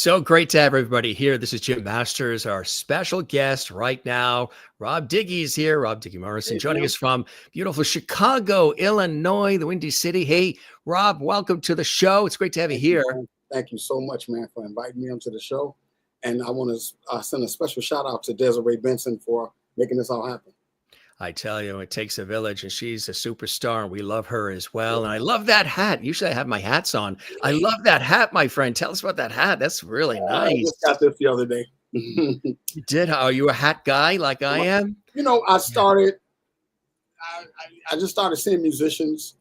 So great to have everybody here. This is Jim Masters, our special guest right now. Rob Diggy's here. Rob Diggy Morrison Hey, joining Jim. us from beautiful Chicago, Illinois, the Windy City. Hey, Rob, welcome to the show. It's great to have you Thank you, here. man. Thank you so much, man, for inviting me onto the show. And I want to send a special shout out to Desiree Benson for making this all happen. I tell you, it takes a village, and she's a superstar, and we love her as well. And I Yeah. love that hat. Usually I have my hats on. I love that hat, my friend. Tell us about that hat. That's really I nice. just got this the other day. You did? Are you a hat guy like I am? I Yeah. started, I just started seeing musicians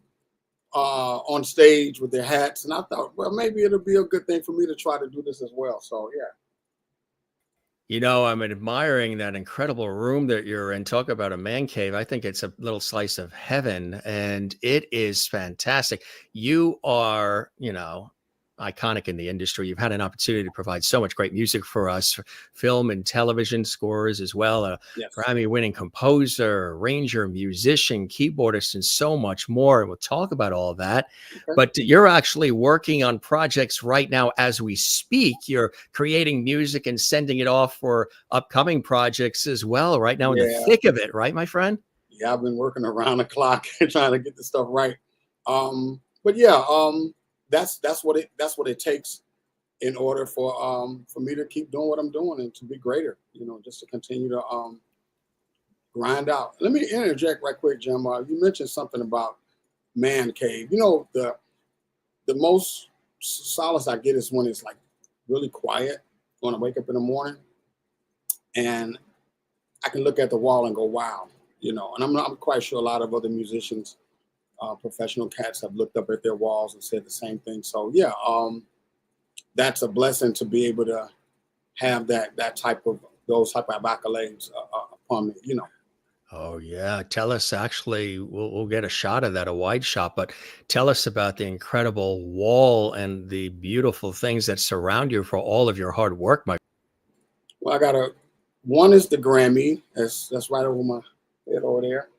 on stage with their hats. And I thought, well, maybe it'll be a good thing for me to try to do this as well. So, yeah. You know, I'm admiring that incredible room that you're in. Talk about a man cave. I think it's a little slice of heaven, and it is fantastic. You are, iconic in the industry. You've had an opportunity to provide so much great music for us, film and television scores as well. A Yes. Grammy-winning composer, arranger, musician, keyboardist, and so much more. And we'll talk about all of that. Okay. But you're actually working on projects right now as we speak. You're creating music and sending it off for upcoming projects as well, right now in the Yeah. thick of it, right, my friend? Yeah. I've been working around the clock trying to get the stuff right. But yeah, that's what it takes in order for me to keep doing what I'm doing and to be greater, just to continue to grind out. Let me interject right quick, Jim. You mentioned something about man cave. The most solace I get is when it's like really quiet when I wake up in the morning and I can look at the wall and go, wow, and I'm quite sure a lot of other musicians, professional cats, have looked up at their walls and said the same thing. So yeah, that's a blessing to be able to have those type of accolades upon me. Oh yeah, tell us. Actually, we'll get a shot of that, a wide shot. But tell us about the incredible wall and the beautiful things that surround you for all of your hard work, my. Well, one is the Grammy. That's right over my head over there.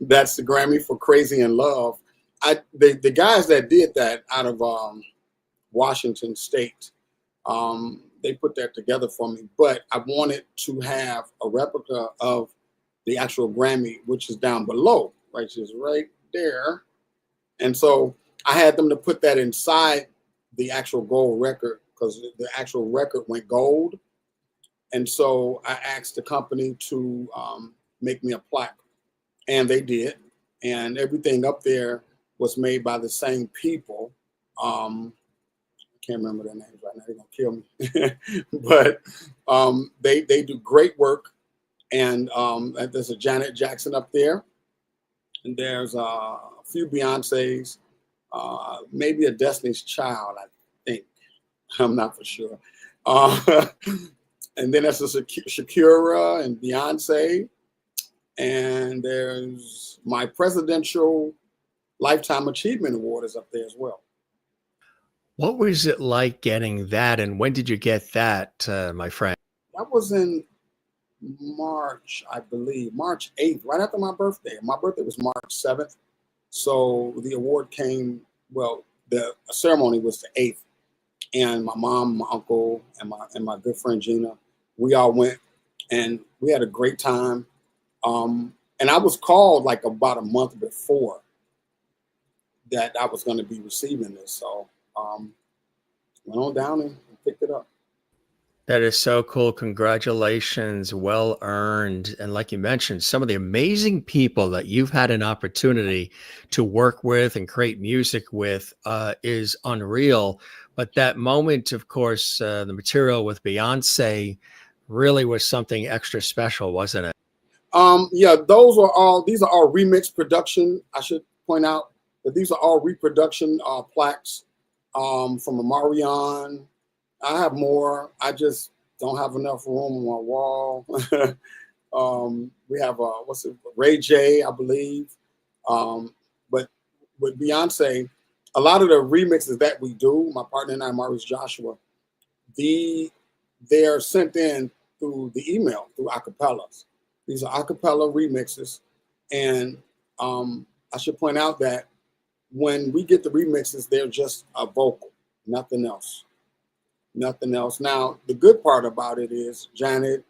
That's the Grammy for Crazy in Love. The guys that did that out of Washington State, they put that together for me. But I wanted to have a replica of the actual Grammy, which is down below, which is right there. And so I had them to put that inside the actual gold record because the actual record went gold. And so I asked the company to make me a plaque, and they did. And everything up there was made by the same people. I can't remember their names right now. They're gonna kill me. But they do great work. And there's a Janet Jackson up there, and there's a few Beyoncés, maybe a Destiny's Child, I think. I'm not for sure. And then there's a Shakira and Beyonce. And there's my Presidential Lifetime Achievement Award is up there as well. What was it like getting that, and when did you get that, my friend? That was in March, I believe, March 8th, right after my birthday. My birthday was March 7th. So the award came, well, the ceremony was the 8th. And my mom, my uncle, and my good friend Gina, we all went, and we had a great time. And I was called like about a month before that I was going to be receiving this. So went on down and picked it up. That is so cool. Congratulations. Well earned. And like you mentioned, some of the amazing people that you've had an opportunity to work with and create music with is unreal. But that moment, of course, the material with Beyonce really was something extra special, wasn't it? Yeah, these are all remix production. I should point out that these are all reproduction plaques from Amarion. I have more. I just don't have enough room on my wall. We have Ray J, I believe. But with Beyonce, a lot of the remixes that we do, my partner and I, Maurice Joshua, they're sent in through the email, through acapellas. These are acapella remixes. And I should point out that when we get the remixes, they're just a vocal, nothing else. Nothing else. Now, the good part about it is Janet,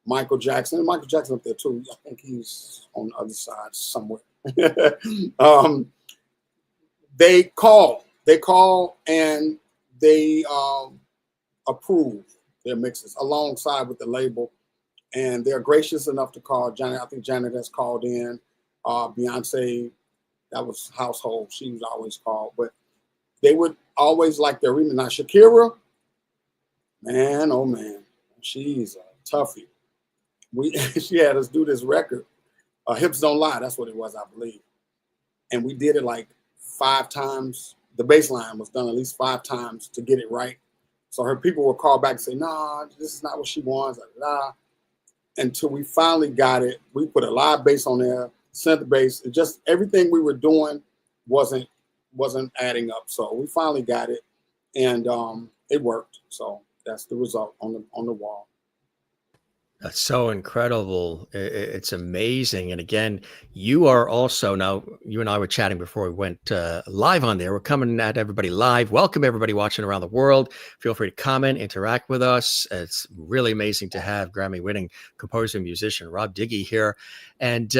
Michael Jackson, and Michael Jackson up there too. I think he's on the other side somewhere. um, they call, and they approve their mixes alongside with the label, and they're gracious enough to call Janet. I think Janet has called in. Beyonce, that was household. She was always called, but they would always like their remix. Now Shakira, man, oh man, she's a toughie. She had us do this record, Hips Don't Lie. That's what it was, I believe, and we did it like 5 times. The bass line was done at least 5 times to get it right. So her people would call back and say, "Nah, this is not what she wants." Until we finally got it. We put a live bass on there, synth bass. It just everything we were doing wasn't adding up. So we finally got it, and it worked. So that's the result on the wall. That's so incredible. It's amazing. And again, you are also now, you and I were chatting before we went live on there. We're coming at everybody live. Welcome everybody watching around the world. Feel free to comment, interact with us. It's really amazing to have Grammy-winning composer and musician Rob Diggy here. And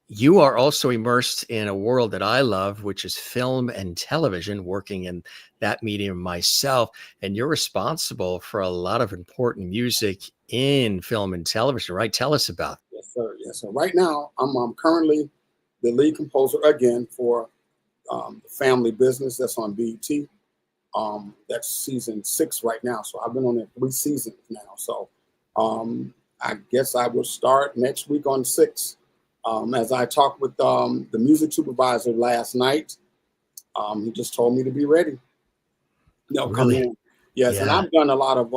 you are also immersed in a world that I love, which is film and television, working in that medium myself. And you're responsible for a lot of important music in film and television, right? Tell us about it. Yes, sir. Yes, sir. Right now, I'm currently the lead composer again for the Family Business that's on BET. That's season 6 right now. So I've been on it 3 seasons now. So I guess I will start next week on 6. As I talked with the music supervisor last night, he just told me to be ready. Come Really? in. Yes, and Yeah. I've done a lot of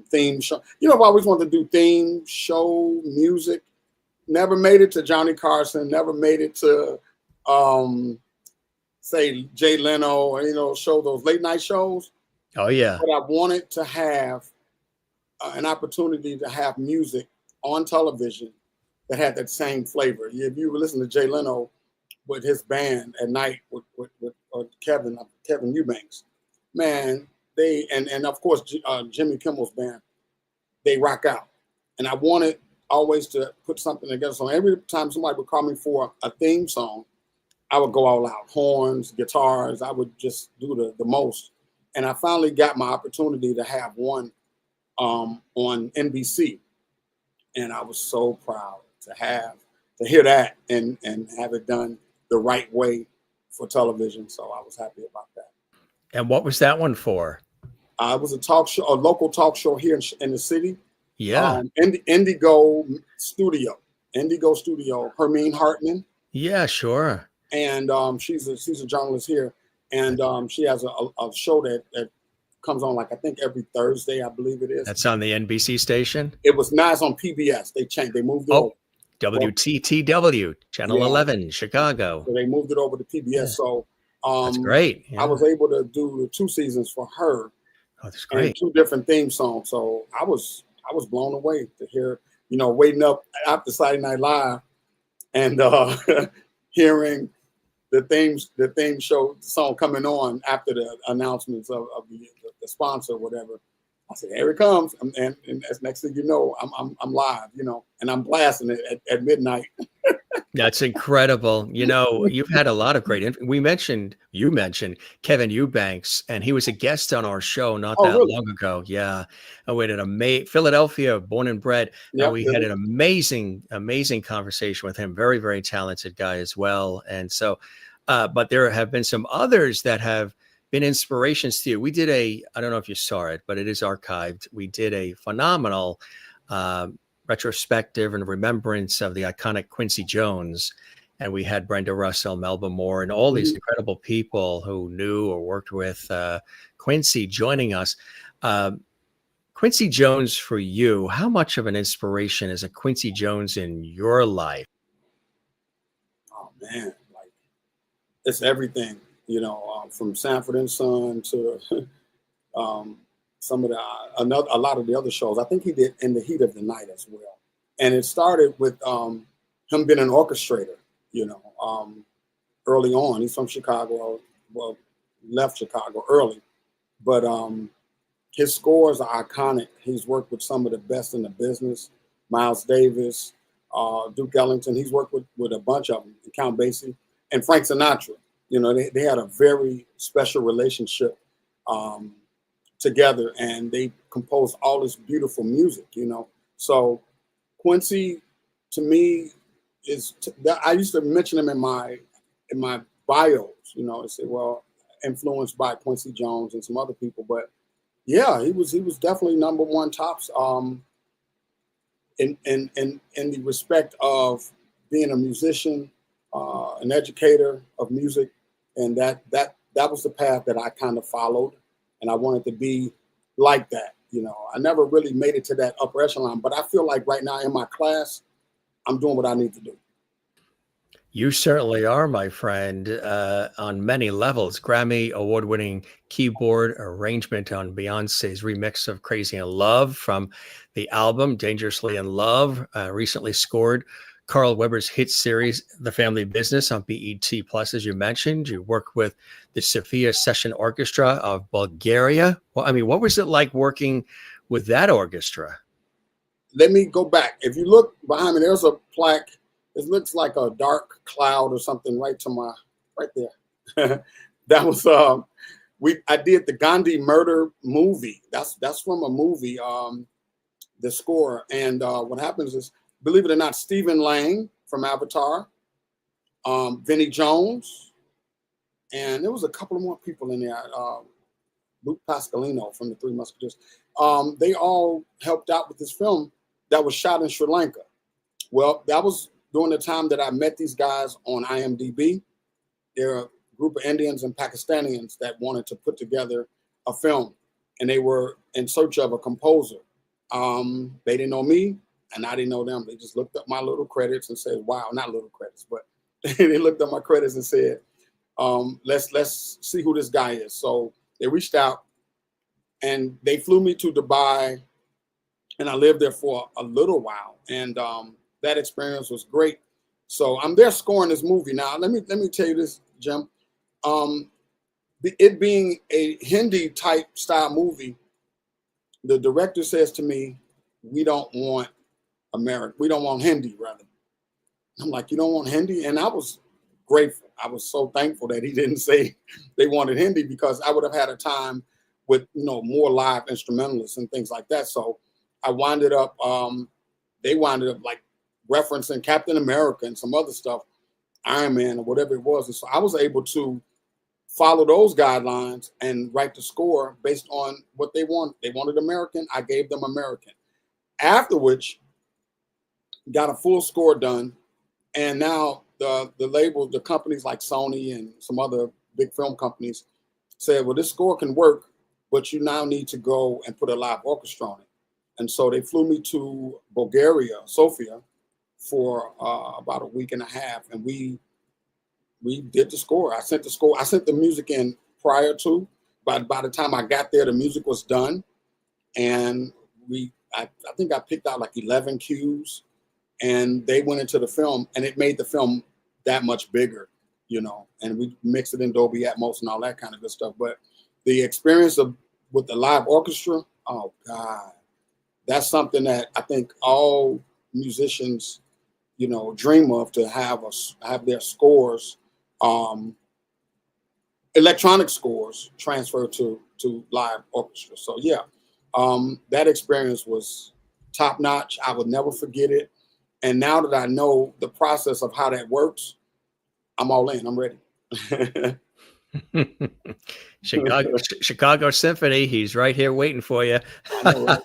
theme show. You know, I've always wanted to do theme show music. Never made it to Johnny Carson. Never made it to say Jay Leno, or show those late night shows. Oh, yeah. But I wanted to have an opportunity to have music on television that had that same flavor. If you listen to Jay Leno with his band at night with Kevin Eubanks, man, they and of course Jimmy Kimmel's band, they rock out. And I wanted always to put something together. So every time somebody would call me for a theme song, I would go all out, horns, guitars. I would just do the most. And I finally got my opportunity to have one on NBC, and I was so proud to hear that and have it done the right way for television. So I was happy about that. And what was that one for? It was a local talk show here in the city. Yeah. Indigo Studio, Hermine Hartman. Yeah, sure. And she's a journalist here, and she has a show that comes on like I think every Thursday, I believe it is. That's on the NBC station? It was nice on PBS. They moved it over. WTTW, Channel 11, Chicago. So they moved it over to PBS. Yeah. So that's great. Yeah. I was able to do the 2 seasons for her. Oh, that's great. And 2 different theme songs. So I was blown away to hear, waiting up after Saturday Night Live and hearing the theme show song coming on after the announcements of the sponsor or whatever. I said, here it comes, and as next thing you know, I'm live, and I'm blasting it at midnight. That's incredible. You've had a lot of great. You mentioned Kevin Eubanks, and he was a guest on our show not that really? long ago. Yeah, we had an Philadelphia, born and bred. Yep, and we had an amazing conversation with him. Very, very talented guy as well. And so, but there have been some others that have been inspirations to you. We did I don't know if you saw it, but it is archived. We did a phenomenal retrospective and remembrance of the iconic Quincy Jones. And we had Brenda Russell, Melba Moore, and all these incredible people who knew or worked with Quincy joining us. Quincy Jones for you, how much of an inspiration is a Quincy Jones in your life? Oh man, like it's everything. From Sanford and Son to some of a lot of the other shows. I think he did In the Heat of the Night as well. And it started with him being an orchestrator, early on. He's from Chicago, well, left Chicago early. But his scores are iconic. He's worked with some of the best in the business, Miles Davis, Duke Ellington. He's worked with a bunch of them, Count Basie, and Frank Sinatra. You know, they had a very special relationship together, and they composed all this beautiful music, you know. So Quincy, to me, I used to mention him in my bios, you know, and say, well, influenced by Quincy Jones and some other people, but yeah, he was definitely number one tops in the respect of being a musician, an educator of music, and that was the path that I kind of followed, and I wanted to be like that. You know, I never really made it to that upper echelon, but I feel like right now in my class, I'm doing what I need to do. You certainly are, my friend, on many levels. Grammy award-winning keyboard arrangement on Beyonce's remix of Crazy in Love from the album Dangerously in Love. Recently scored Carl Weber's hit series, The Family Business, on BET Plus, as you mentioned. You worked with the Sofia Session Orchestra of Bulgaria. Well, I mean, what was it like working with that orchestra? Let me go back. If you look behind me, there's a plaque. It looks like a dark cloud or something right there. That was I did the Gandhi murder movie. That's from a movie, the score. And what happens is, believe it or not, Stephen Lang from Avatar, Vinnie Jones, and there was a couple of more people in there. Luke Pascalino from the Three Musketeers. They all helped out with this film that was shot in Sri Lanka. Well, that was during the time that I met these guys on IMDb. They're a group of Indians and Pakistanis that wanted to put together a film, and they were in search of a composer. They didn't know me, and I didn't know them. They just looked up my little credits and said, wow, not little credits, but they looked up my credits and said, let's see who this guy is. So they reached out, and they flew me to Dubai, and I lived there for a little while, and that experience was great. So I'm there scoring this movie. Now, let me tell you this, Jim. It being a Hindi type style movie, the director says to me, we don't want Hindi, rather. I'm like, you don't want Hindi? And I was grateful. I was so thankful that he didn't say they wanted Hindi, because I would have had a time with, you know, more live instrumentalists and things like that. So I winded up, they winded up like referencing Captain America and some other stuff, Iron Man or whatever it was. And so I was able to follow those guidelines and write the score based on what they wanted. They wanted American. I gave them American. After which, got a full score done. And now the label, the companies like Sony and some other big film companies said, well, this score can work, but you now need to go and put a live orchestra on it. And so they flew me to Bulgaria, Sofia, for about a week and a half, and we did the score. I sent the music in prior to, but by the time I got there, the music was done, and I think I picked out like 11 cues, and they went into the film, and it made the film that much bigger, you know, and we mixed it in Dolby Atmos and all that kind of good stuff. But the experience with the live orchestra, oh God, that's something that I think all musicians, you know, dream of, to have their scores, electronic scores, transferred to live orchestra. So yeah, that experience was top notch. I would never forget it. And now that I know the process of how that works, I'm all in. I'm ready. Chicago Symphony. He's right here waiting for you. I know, right?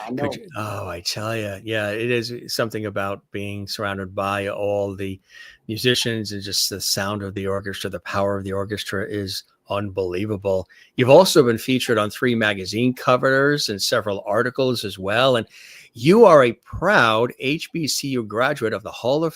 I know. I tell you, yeah, it is something about being surrounded by all the musicians, and just the sound of the orchestra, the power of the orchestra is unbelievable. You've also been featured on 3 magazine covers and several articles as well. And you are a proud HBCU graduate of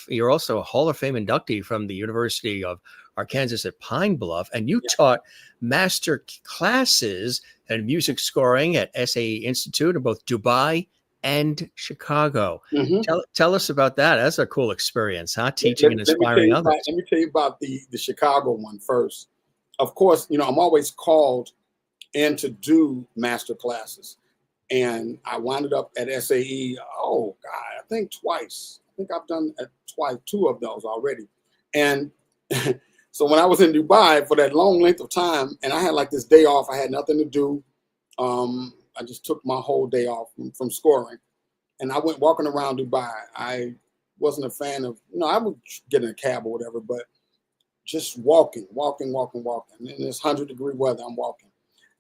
you're also a Hall of Fame inductee from the University of Arkansas at Pine Bluff, and you taught master classes in music scoring at SAE Institute in both Dubai and Chicago. Mm-hmm. Tell us about that. That's a cool experience, huh? Teaching and inspiring others. Let me tell you about the Chicago one first. Of course, you know, I'm always called and to do master classes. And I wound up at SAE, oh God, I think twice. I think I've done twice, 2 of those already. And so when I was in Dubai for that long length of time, and I had like this day off, I had nothing to do. I just took my whole day off from scoring. And I went walking around Dubai. I wasn't a fan of, I would get in a cab or whatever, but just walking. In this 100-degree weather, I'm walking.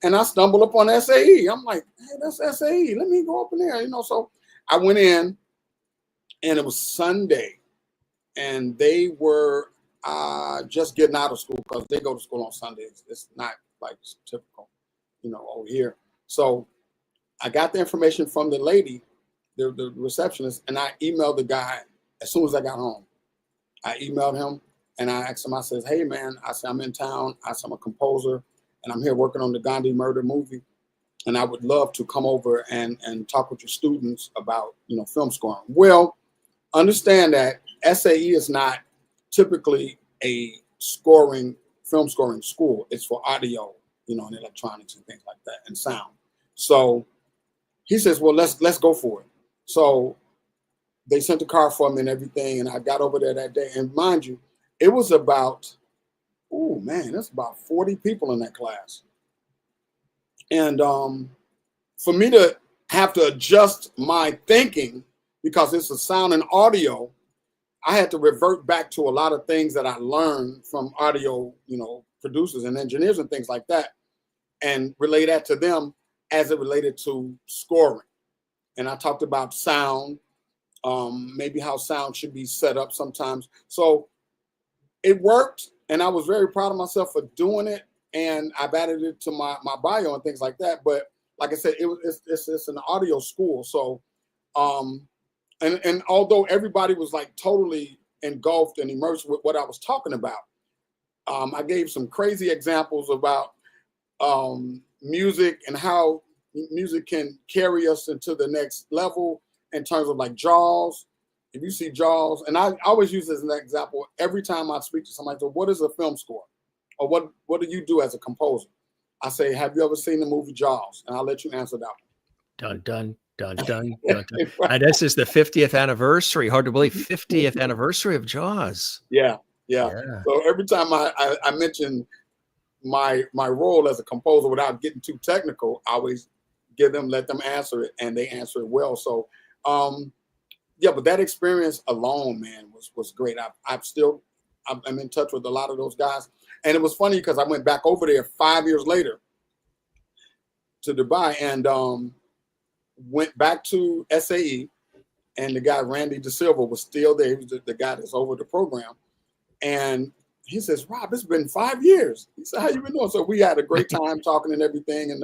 And I stumbled upon SAE. I'm like, hey, that's SAE. Let me go up in there, So I went in, and it was Sunday, and they were just getting out of school because they go to school on Sundays. It's not like typical, over here. So I got the information from the lady, the receptionist, and I emailed the guy as soon as I got home. I emailed him, and I asked him, I said, hey, man, I said, I'm in town. I said, I'm a composer, and I'm here working on the Gandhi murder movie. And I would love to come over and talk with your students about, film scoring. Well, understand that SAE is not typically a film scoring school. It's for audio, and electronics and things like that, and sound. So he says, well, let's go for it. So they sent the car for me and everything, and I got over there that day. And mind you, it was about, there's about 40 people in that class. And for me to have to adjust my thinking, because it's a sound and audio, I had to revert back to a lot of things that I learned from audio, producers and engineers and things like that, and relay that to them as it related to scoring. And I talked about sound, maybe how sound should be set up sometimes. So it worked, and I was very proud of myself for doing it. And I've added it to my bio and things like that. But like I said, it's an audio school. So, and although everybody was like totally engulfed and immersed with what I was talking about, I gave some crazy examples about music and how music can carry us into the next level in terms of like Jaws. If you see Jaws, and I always use this as an example every time I speak to somebody. So what is a film score? Or what do you do as a composer? I say, have you ever seen the movie Jaws? And I'll let you answer that one. Dun, dun, dun, dun, dun, dun. And this is the 50th anniversary. Hard to believe, 50th anniversary of Jaws. Yeah. So every time I mention my role as a composer without getting too technical, I always let them answer it, and they answer it well. So, but that experience alone, man, was great. I'm in touch with a lot of those guys. And it was funny because I went back over there 5 years later to Dubai and went back to SAE, and the guy, Randy De Silva, was still there. He was the guy that's over the program. And he says, Rob, it's been 5 years. He said, how you been doing? So we had a great time talking and everything. And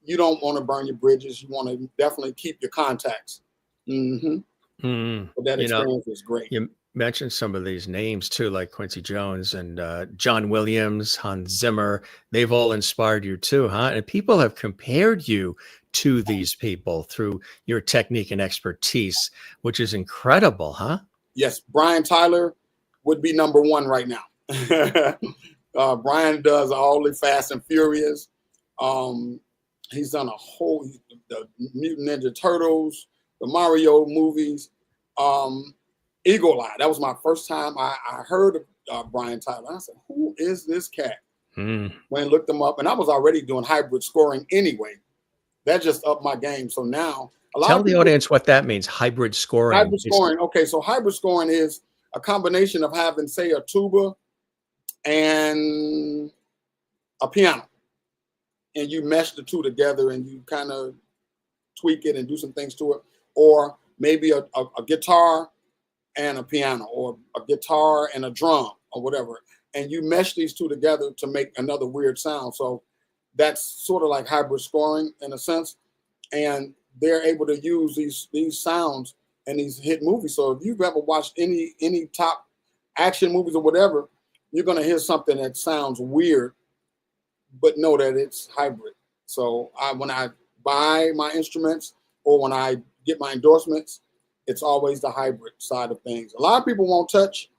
you don't want to burn your bridges. You want to definitely keep your contacts. Mm-hmm. Mm. But that experience was great. You mentioned some of these names too, like Quincy Jones and John Williams, Hans Zimmer. They've all inspired you too, huh? And people have compared you to these people through your technique and expertise, which is incredible, huh? Yes, Brian Tyler would be number one right now. Brian does all the Fast and Furious. He's done the Mutant Ninja Turtles, the Mario movies. Eagle Eye. That was my first time I heard of Brian Tyler. I said, who is this cat? When I looked him up, and I was already doing hybrid scoring anyway. That just upped my game. So now, tell the audience what that means, hybrid scoring. Hybrid scoring. Okay, so hybrid scoring is a combination of having, say, a tuba and a piano. And you mesh the two together and you kind of tweak it and do some things to it. Or maybe a guitar and a piano, or a guitar and a drum, or whatever. And you mesh these two together to make another weird sound. So that's sort of like hybrid scoring in a sense. And they're able to use these sounds in these hit movies. So if you've ever watched any top action movies or whatever, you're going to hear something that sounds weird, but know that it's hybrid. So when I buy my instruments or when I get my endorsements, it's always the hybrid side of things. A lot of people won't touch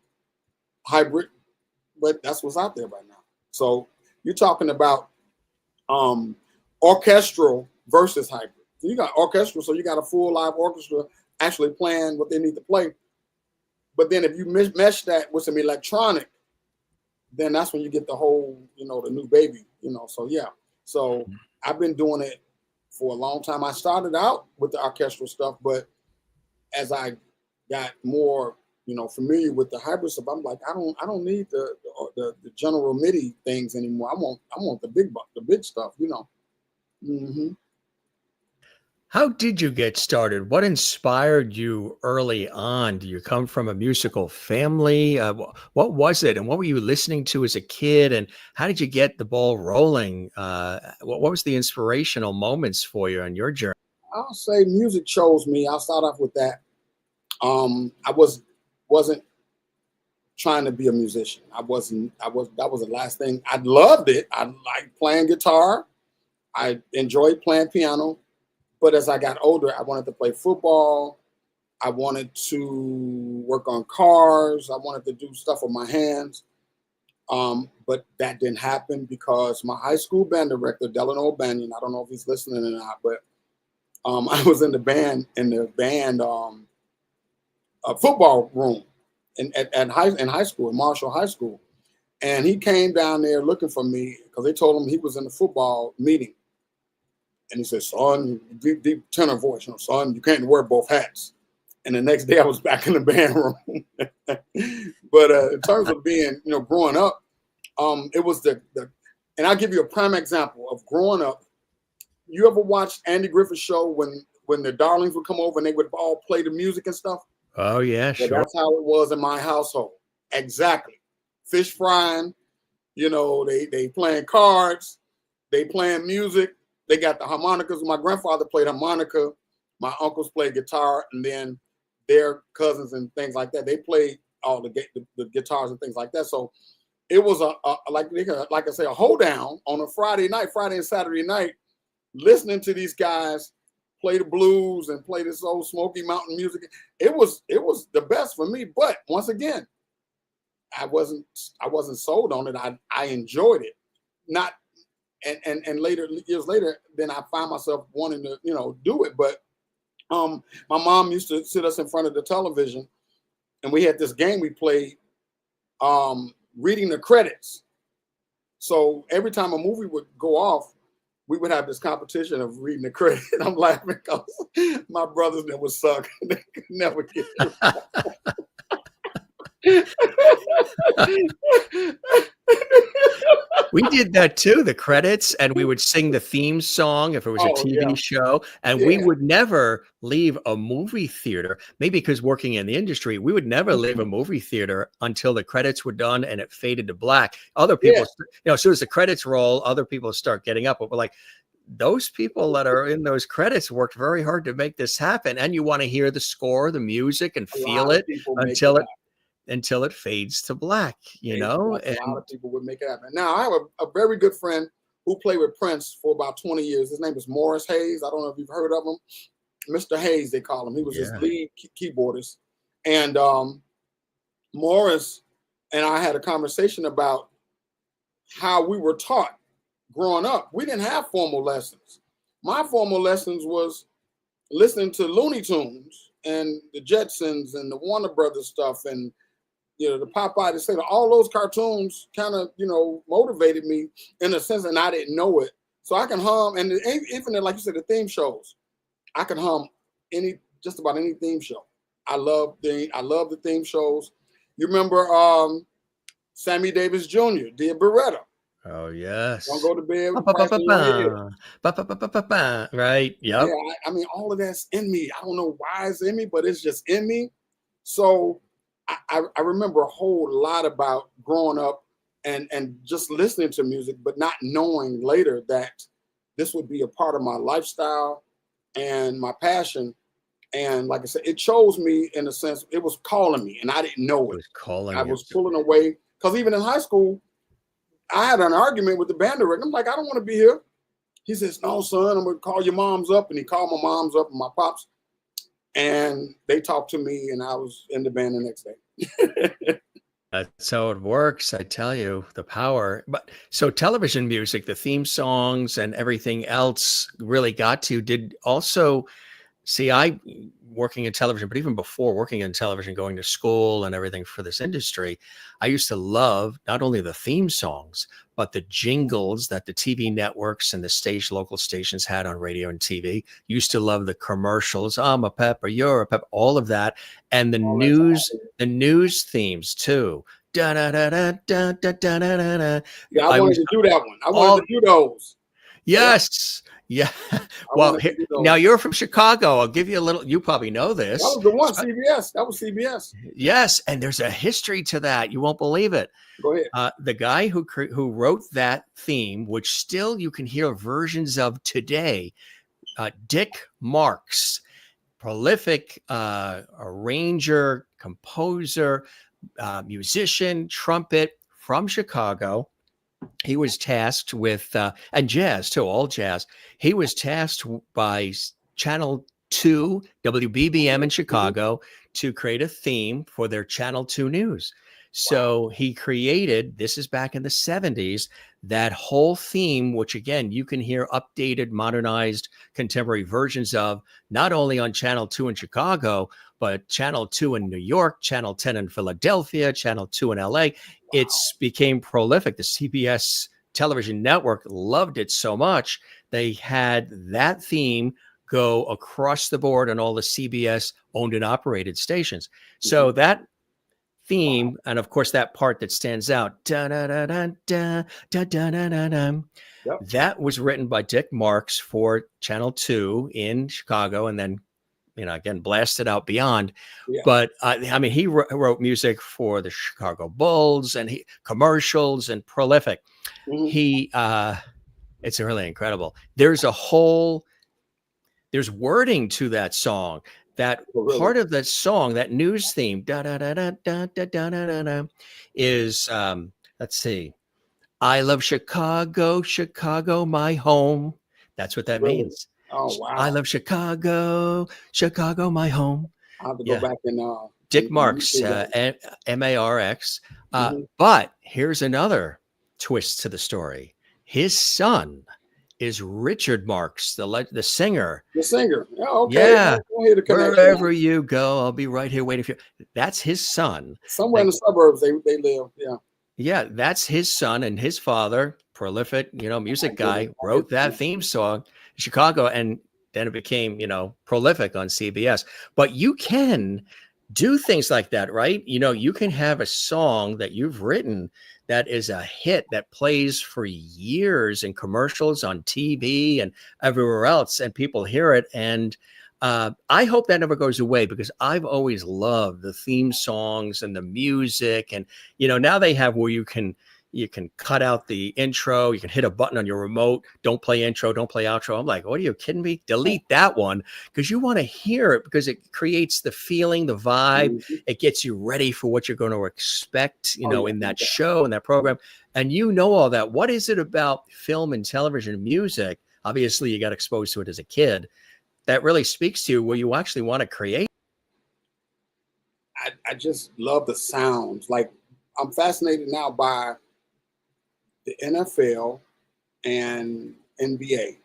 hybrid, but that's what's out there right now. So you're talking about orchestral versus hybrid. So you got orchestral, so you got a full live orchestra actually playing what they need to play. But then if you mesh that with some electronic, then that's when you get the whole, the new baby, So yeah, so I've been doing it for a long time. I started out with the orchestral stuff, but as I got more, familiar with the hybrid stuff, I'm like, I don't need the general MIDI things anymore. I want the big stuff, Mm-hmm. How did you get started? What inspired you early on? Do you come from a musical family? What was it, and what were you listening to as a kid? And how did you get the ball rolling? What was the inspirational moments for you on your journey? I'll say music chose me. I'll start off with that. I wasn't trying to be a musician. That was the last thing. I loved it. I liked playing guitar. I enjoyed playing piano. But as I got older, I wanted to play football. I wanted to work on cars. I wanted to do stuff with my hands. But that didn't happen because my high school band director, Delano O'Banion, I don't know if he's listening or not, but I was in the band football room in high school, in Marshall High School. And he came down there looking for me because they told him he was in the football meeting. And he said, son, deep tenor voice, son, you can't wear both hats. And the next day I was back in the band room. But in terms of being, growing up, it was and I'll give you a prime example of growing up. You ever watched Andy Griffith's show when the Darlings would come over and they would all play the music and stuff? Oh, yeah, well, sure. That's how it was in my household. Exactly. Fish frying, they playing cards, they playing music. They got the harmonicas. My grandfather played harmonica. My uncles played guitar, and then their cousins and things like that. They played all the guitars and things like that. So it was like I say, a hold down on a Friday and Saturday night, listening to these guys play the blues and play this old Smoky Mountain music. It was the best for me. But once again, I wasn't sold on it. I enjoyed it. Not and years later, then I find myself wanting to, do it. But my mom used to sit us in front of the television, and we had this game we played, reading the credits. So every time a movie would go off, we would have this competition of reading the credit. I'm laughing because my brothers never suck. They could never get it. We did that too, the credits, and we would sing the theme song if it was a TV show, and we would never leave a movie theater. Maybe because working in the industry, we would never leave a movie theater until the credits were done and it faded to black. Other people, as soon as the credits roll, other people start getting up. But we're like, those people that are in those credits worked very hard to make this happen. And you want to hear the score, the music, and feel it until it fades to black, A lot of people would make it happen. Now, I have a very good friend who played with Prince for about 20 years. His name is Morris Hayes. I don't know if you've heard of him. Mr. Hayes, they call him. He was his lead keyboardist. And Morris and I had a conversation about how we were taught growing up. We didn't have formal lessons. My formal lessons was listening to Looney Tunes and the Jetsons and the Warner Brothers stuff and the Popeye, the Sailor, all those cartoons kind of, motivated me in a sense, and I didn't know it. So I can hum, and even like you said, the theme shows, I can hum just about any theme show. I love the theme shows. You remember Sammy Davis Jr. did Beretta. Oh yes. Don't go to bed with right. Yep. Yeah, I mean, all of that's in me. I don't know why it's in me, but it's just in me. So I remember a whole lot about growing up and just listening to music, but not knowing later that this would be a part of my lifestyle and my passion. And like I said, it chose me in a sense. It was calling me, and I didn't know it. It was calling. I was pulling away because even in high school, I had an argument with the band director. I'm like, I don't want to be here. He says, no, son, I'm going to call your moms up. And he called my moms up and my pops. And they talked to me, and I was in the band the next day. That's how it works. I tell you, the power. But so television music, the theme songs and everything else really got to did also see, I working in television, but even before working in television, going to school and everything for this industry, I used to love not only the theme songs, but the jingles that the TV networks and the local stations had on radio and TV. Used to love the commercials. I'm a pepper, you're a pepper, all of that. And All that time. the news themes too. Da, da, da, da, da, da, da, da, da, da. Yeah, I I wanted was to do that one. I all wanted to do those. Yeah, yes. Yeah. I Well, wanted to do now those. you're from Chicago. I'll give you a little, you probably know That this. was the one, CBS. That was CBS. Yes, and there's a history to that. You won't believe it. Go ahead. The guy who wrote that theme, which still you can hear versions of today, Dick Marks, prolific arranger, composer, musician, trumpet from Chicago. He was tasked with, and jazz too, all jazz. He was tasked by Channel 2, WBBM in Chicago, to create a theme for their Channel 2 news. So he created, this is back in the 70s, that whole theme, which again, you can hear updated, modernized, contemporary versions of, not only on Channel 2 in Chicago, but Channel 2 in New York, Channel 10 in Philadelphia, Channel 2 in LA. It's became prolific. The CBS television network loved it so much, they had that theme go across the board on all the CBS owned and operated stations. So that theme, and of course that part that stands out, da, da, da, da, da, da, da, da, da, da, Yep. that was written by Dick Marks for Channel 2 in Chicago, and then again, blasted out beyond. Yeah. But I mean, he wrote music for the Chicago Bulls and commercials and prolific. He, it's really incredible. There's wording to that song. That part of that song, that news theme, da da da da da da da da da, is let's see, I love Chicago, Chicago, my home. That's what that means. Oh wow! I love Chicago, Chicago, my home. I have to go back and Dick Marks, Marx. But here's another twist to the story. His son is Richard Marx, the singer. The singer. Oh, okay. Yeah. Wherever you go, I'll be right here waiting for you. That's his son. Somewhere in the suburbs they live. Yeah. Yeah, that's his son, and his father, prolific, music guy, wrote that theme song in Chicago, and then it became, prolific on CBS. But you can do things like that, right? You can have a song that you've written that is a hit that plays for years in commercials on TV and everywhere else, and people hear it. And I hope that never goes away, because I've always loved the theme songs and the music. And, now they have where you can cut out the intro. You can hit a button on your remote. Don't play intro, don't play outro. I'm like, what, are you kidding me? Delete that one, because you want to hear it, because it creates the feeling, the vibe. It gets you ready for what you're going to expect, in that show, in that program. And all that. What is it about film and television music? Obviously, you got exposed to it as a kid. That really speaks to you where you actually want to create. I just love the sounds. Like, I'm fascinated now by the NFL and NBA.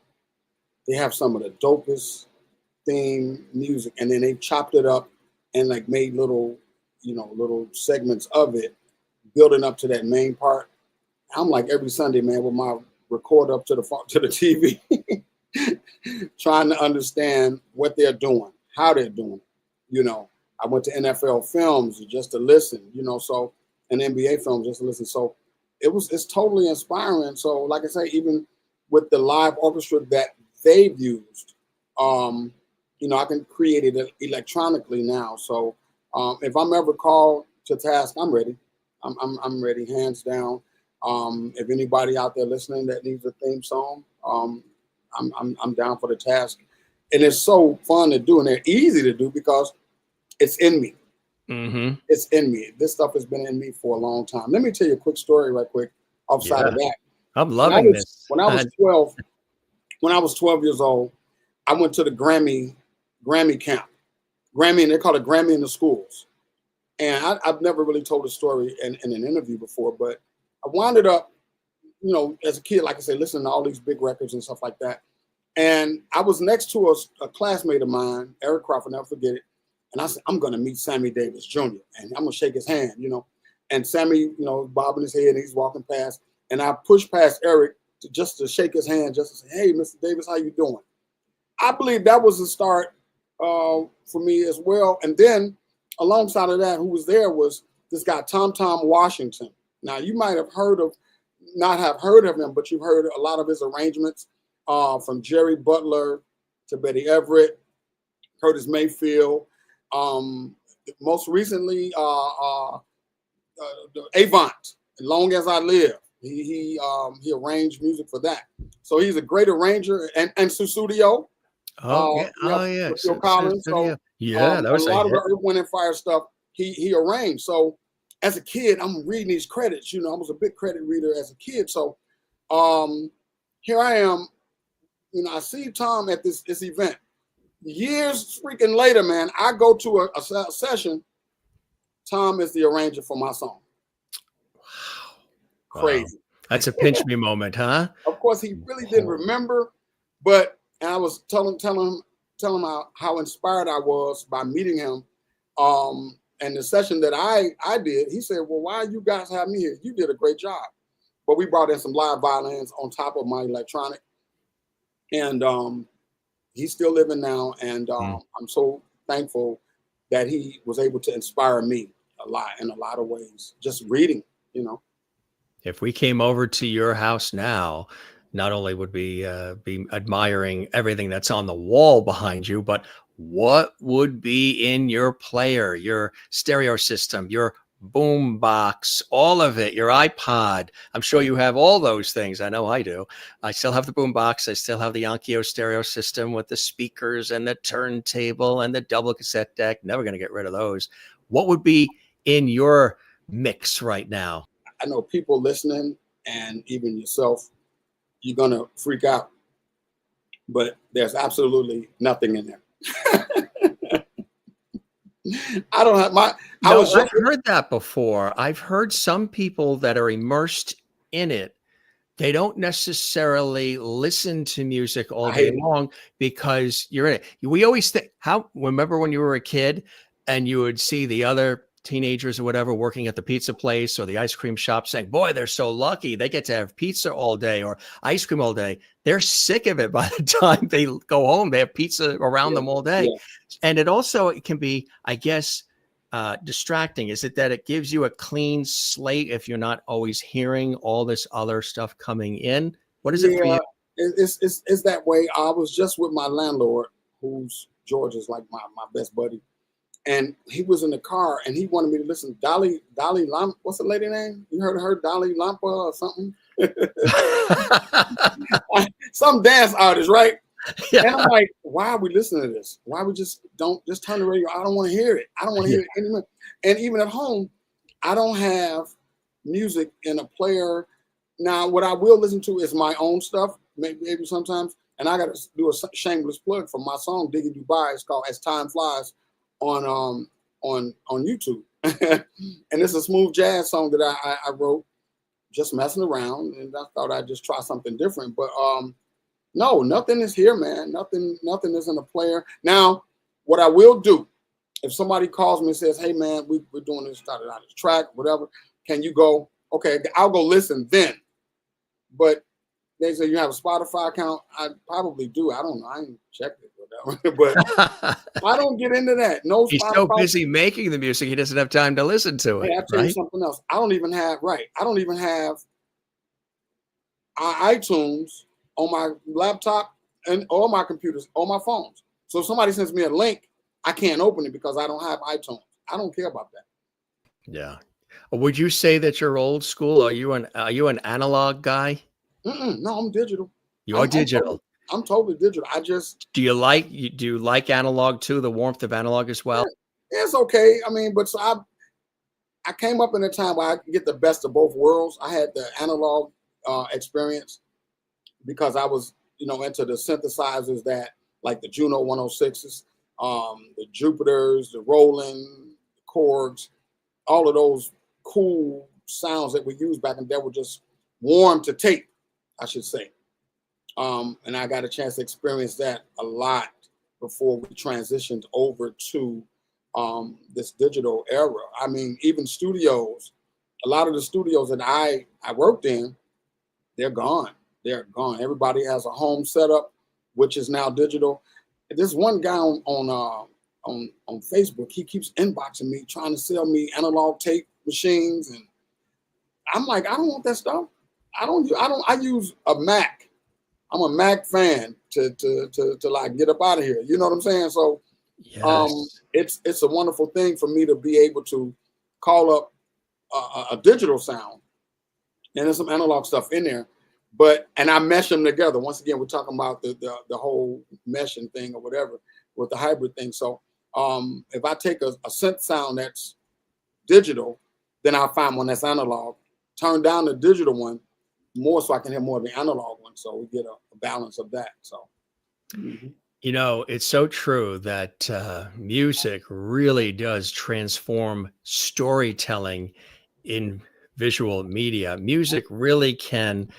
They have some of the dopest theme music, and then they chopped it up and like made little segments of it, building up to that main part. I'm like every Sunday, man, with my recorder up to the TV, trying to understand what they're doing, how they're doing it. I went to NFL films just to listen, so, and NBA films just to listen. So it's totally inspiring. So like I say, even with the live orchestra that they've used, I can create it electronically now. So if I'm ever called to task, I'm ready. I'm ready, hands down. If anybody out there listening that needs a theme song, I'm down for the task. And it's so fun to do, and they're easy to do because it's in me. Mm-hmm. It's in me. This stuff has been in me for a long time. Let me tell you a quick story right quick outside of that. I'm loving this. When I was 12 years old, I went to the Grammy camp. And they call it Grammy in the schools. And I've never really told a story in an interview before, but I wound up, as a kid, like I said, listening to all these big records and stuff like that. And I was next to a classmate of mine, Eric Crawford, never forget it. And I said, I'm going to meet Sammy Davis Jr. and I'm going to shake his hand, And Sammy, bobbing his head and he's walking past. And I pushed past Eric just to shake his hand, just to say, hey, Mr. Davis, how you doing? I believe that was the start for me as well. And then alongside of that, who was there was this guy, Tom Washington. Now, you might have not have heard of him, but you've heard a lot of his arrangements from Jerry Butler to Betty Everett, Curtis Mayfield, most recently Avant, Long As I Live. He arranged music for that. So he's a great arranger, and Sussudio. Phil Collins. So that was a lot of the Earth, Wind and Fire stuff he arranged. So as a kid, I'm reading these credits. I was a big credit reader as a kid. So here I am. I see Tom at this event. Years freaking later, man, I go to a session. Tom is the arranger for my song. Wow. Crazy. That's a pinch me moment, huh? Of course, he really didn't remember, and I was telling him how inspired I was by meeting him. And the session that I did, he said, well, why you guys have me here? You did a great job. But we brought in some live violins on top of my electronic. And he's still living now. And I'm so thankful that he was able to inspire me in a lot of ways, just reading, If we came over to your house now, not only would we be admiring everything that's on the wall behind you, but what would be in your player, your stereo system, your boom box, all of it, your iPod. I'm sure you have all those things. I know I do. I still have the boom box. I still have the Onkyo stereo system with the speakers and the turntable and the double cassette deck. Never going to get rid of those. What would be in your mix right now? I know people listening, and even yourself, you're going to freak out, but there's absolutely nothing in there. I don't have I've heard that before. I've heard some people that are immersed in it, they don't necessarily listen to music all day long because you're in it. We always think, remember when you were a kid and you would see the other teenagers or whatever working at the pizza place or the ice cream shop saying, boy, they're so lucky. They get to have pizza all day or ice cream all day. They're sick of it by the time they go home. They have pizza around them all day. Yeah. And it can be, I guess, distracting. Is it that it gives you a clean slate if you're not always hearing all this other stuff coming in? What is it for you? It's that way. I was just with my landlord, who's George is like my best buddy. And he was in the car and he wanted me to listen to Dolly Lampa. What's the lady name? You heard of her? Dolly Lampa or something? Some dance artist, right? Yeah. And I'm like, why are we listening to this? Why we don't turn the radio? I don't want to hear it. I don't want to hear it anymore. And even at home, I don't have music in a player. Now, what I will listen to is my own stuff, maybe sometimes. And I got to do a shameless plug for my song, Diggy Dubai. It's called As Time Flies on YouTube. And it's a smooth jazz song that I wrote just messing around. And I thought I'd just try something different. But no, nothing is here, man. Nothing is in a player. Now, what I will do, if somebody calls me and says, hey, man, we're doing this, started out this track, whatever, can you go? Okay, I'll go listen then. But they say you have a Spotify account. I probably do. I don't know. I ain't checked it. But I don't get into that. No, he's Spotify. So busy making the music, he doesn't have time to listen to it. Hey, I'll tell you something else. I don't even have iTunes on my laptop and all my computers, all my phones. So if somebody sends me a link, I can't open it because I don't have iTunes. I don't care about that. Yeah. Would you say that you're old school? Are you an analog guy? No, I'm digital. You are digital. I'm totally digital. Do you like analog too? The warmth of analog as well? Yeah, it's okay. I mean, but so I came up in a time where I could get the best of both worlds. I had the analog experience because I was, into the synthesizers that like the Juno 106s, the Jupiters, the Roland, the Korgs, all of those cool sounds that we used back in the day were just warm to tape, I should say. And I got a chance to experience that a lot before we transitioned over to this digital era. I mean, even studios, a lot of the studios that I worked in, they're gone. They're gone. Everybody has a home setup, which is now digital. This one guy on Facebook, he keeps inboxing me, trying to sell me analog tape machines, and I'm like, I don't want that stuff. I use a Mac. I'm a Mac fan to like get up out of here. You know what I'm saying? So Yes. it's a wonderful thing for me to be able to call up a digital sound, and there's some analog stuff in there, and I mesh them together. Once again, we're talking about the whole meshing thing or whatever with the hybrid thing. So if I take a synth sound that's digital, then I'll find one that's analog, turn down the digital one more so I can hear more of the analog one. So we get a balance of that. So. You know, it's so true that music really does transform storytelling in visual media. Music really can.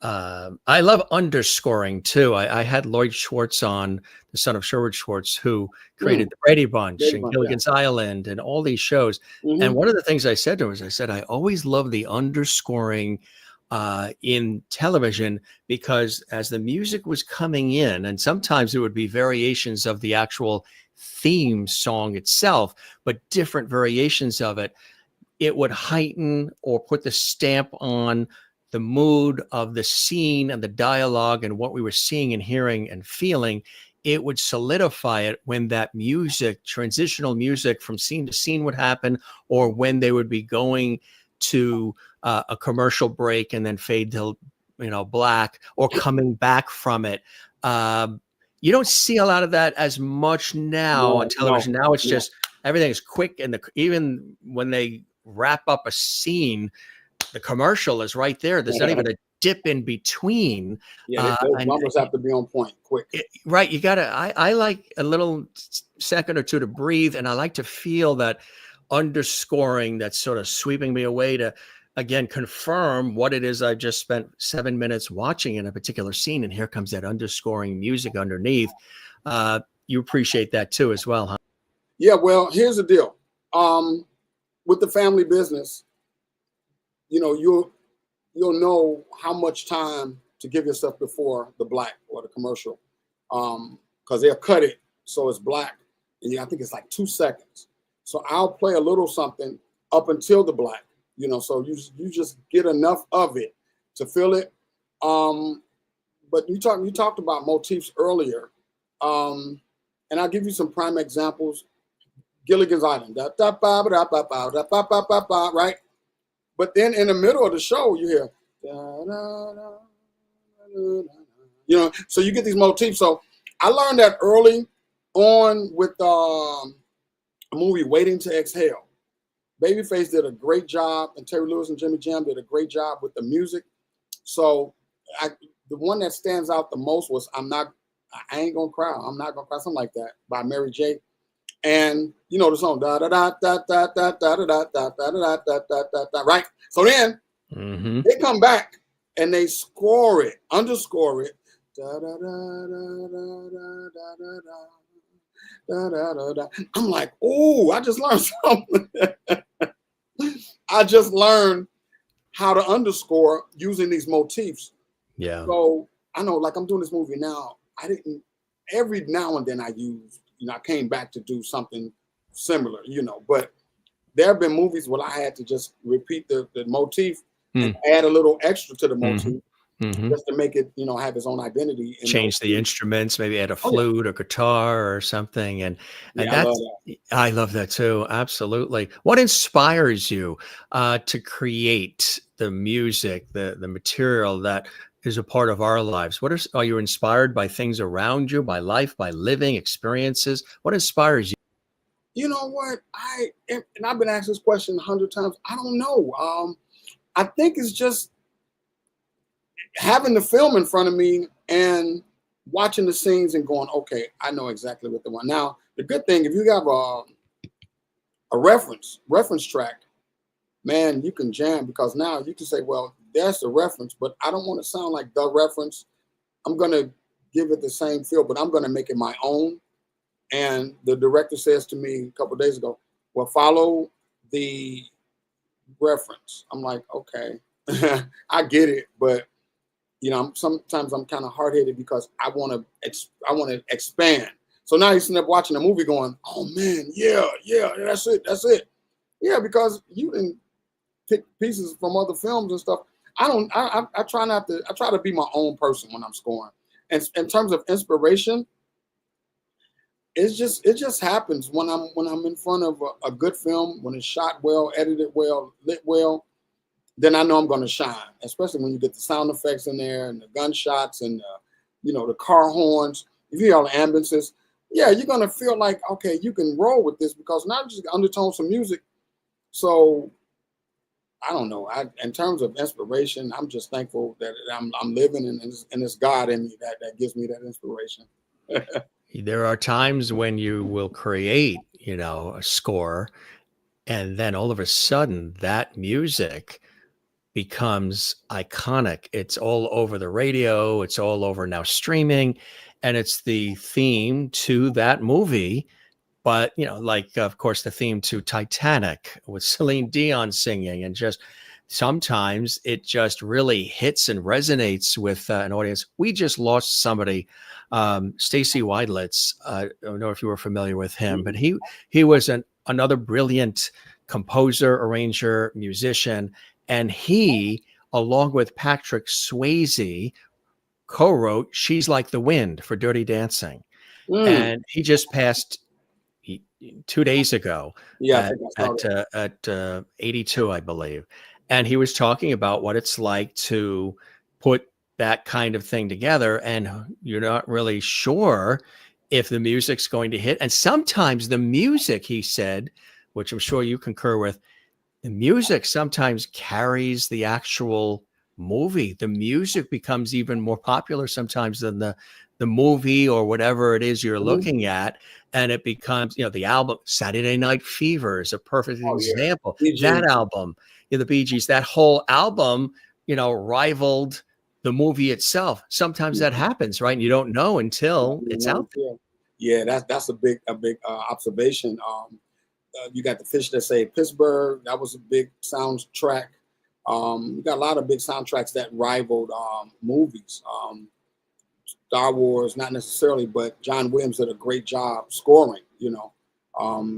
I love underscoring too. I had Lloyd Schwartz on, the son of Sherwood Schwartz, who created the Brady Bunch and Gilligan's Island and all these shows. And one of the things I said to him was, I said, I always love the underscoring in television, because as the music was coming in, and sometimes it would be variations of the actual theme song itself, but different variations of it, it would heighten or put the stamp on the mood of the scene and the dialogue and what we were seeing and hearing and feeling. It would solidify it when that music, transitional music from scene to scene would happen, or when they would be going to a commercial break and then fade to, black, or coming back from it. You don't see a lot of that as much now on television. Now it's just everything is quick, and even when they wrap up a scene, the commercial is right there. There's not even a dip in between. Yeah, those numbers have to be on point, quick. Right. You gotta. I like a little second or two to breathe, and I like to feel that underscoring that's sort of sweeping me away to, again, confirm what it is I've just spent 7 minutes watching in a particular scene, and here comes that underscoring music underneath. You appreciate that too, as well, huh? Yeah. Well, here's the deal. With the family business, you'll know how much time to give yourself before the black or the commercial, because they'll cut it so it's black, and I think it's like 2 seconds. So I'll play a little something up until the black, so you just get enough of it to feel it. But you talked about motifs earlier, and I'll give you some prime examples. Gilligan's Island, right? But then in the middle of the show, you hear, so you get these motifs. So I learned that early on with a movie, Waiting to Exhale. Babyface did a great job, and Terry Lewis and Jimmy Jam did a great job with the music. So the one that stands out the most was I Ain't Gonna Cry, I'm Not Gonna Cry, something like that, by Mary J. And the song da da da da da da da da da da da da da da da, right? So then they come back and they underscore it. Da da da da da da da da da da da. I'm like, oh, I just learned something. I just learned how to underscore using these motifs. Yeah. So I know, like I'm doing this movie now. Every now and then I used. I came back to do something similar, but there have been movies where I had to just repeat the motif and add a little extra to the motif just to make it, have its own identity. Change the instruments, maybe add a flute or guitar or something. And I love that too. Absolutely. What inspires you to create the music, the material that is a part of our lives? Are you inspired by things around you, by life, by living experiences? What inspires you? You know what? And I've been asked this question 100 times. I don't know. I think it's just having the film in front of me and watching the scenes and going, okay, I know exactly what they want. Now, the good thing, if you have a reference track, man, you can jam, because now you can say, well, that's the reference, but I don't want to sound like the reference. I'm going to give it the same feel, but I'm going to make it my own. And the director says to me a couple of days ago, well, follow the reference. I'm like, okay, I get it, but sometimes I'm kind of hard headed because I want to expand. So now he's sitting up watching a movie, going, "Oh man, yeah, that's it." Yeah, because you can pick pieces from other films and stuff. I try not to. I try to be my own person when I'm scoring. And in terms of inspiration, it just happens when I'm in front of a good film, when it's shot well, edited well, lit well. Then I know I'm going to shine, especially when you get the sound effects in there and the gunshots and the car horns. If you hear all the ambulances, yeah, you're going to feel like, okay, you can roll with this, because not just undertones of music. So I don't know. In terms of inspiration, I'm just thankful that I'm living in this God in me that gives me that inspiration. There are times when you will create, a score, and then all of a sudden that music becomes iconic. It's all over the radio. It's all over now streaming, and it's the theme to that movie. But, like, of course, the theme to Titanic with Celine Dion singing, and just sometimes it just really hits and resonates with an audience. We just lost somebody, Stacy Weidlitz. I don't know if you were familiar with him, but he was another brilliant composer, arranger, musician. And he, along with Patrick Swayze, co-wrote "She's Like the Wind" for Dirty Dancing. And he just passed 2 days ago, Yeah, at 82, I believe. And he was talking about what it's like to put that kind of thing together, and you're not really sure if the music's going to hit. And sometimes the music, he said, which I'm sure you concur with, the music sometimes carries the actual movie. The music becomes even more popular sometimes than the movie or whatever it is you're looking at. And it becomes, the album Saturday Night Fever is a perfect example. That album, the Bee Gees, that whole album, rivaled the movie itself. Sometimes that happens, right? And you don't know until it's out there. Yeah, that's a big observation. You got the Fish That Say Pittsburgh. That was a big soundtrack. You got a lot of big soundtracks that rivaled movies. Star Wars, not necessarily, but John Williams did a great job scoring.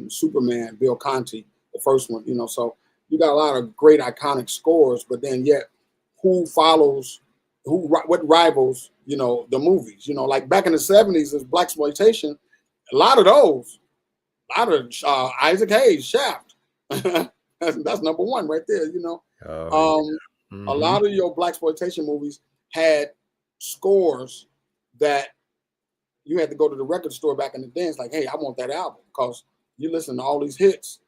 Superman, Bill Conti, the first one. So you got a lot of great iconic scores. But then yet, what rivals? The movies. Like back in the '70s, there's blaxploitation. A lot of those. A lot of Isaac Hayes, Shaft. that's number one right there. A lot of your blaxploitation movies had scores that you had to go to the record store back in the day. It's like, hey, I want that album, because you listen to all these hits,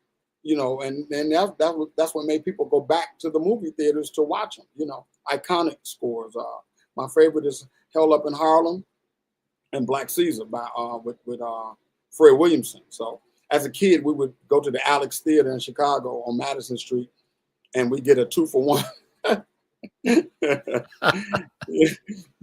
and that's what made people go back to the movie theaters to watch them. Iconic scores. My favorite is Hell Up in Harlem and Black Caesar with Fred Williamson. So as a kid, we would go to the Alex Theater in Chicago on Madison Street, and we get a 2-for-1. You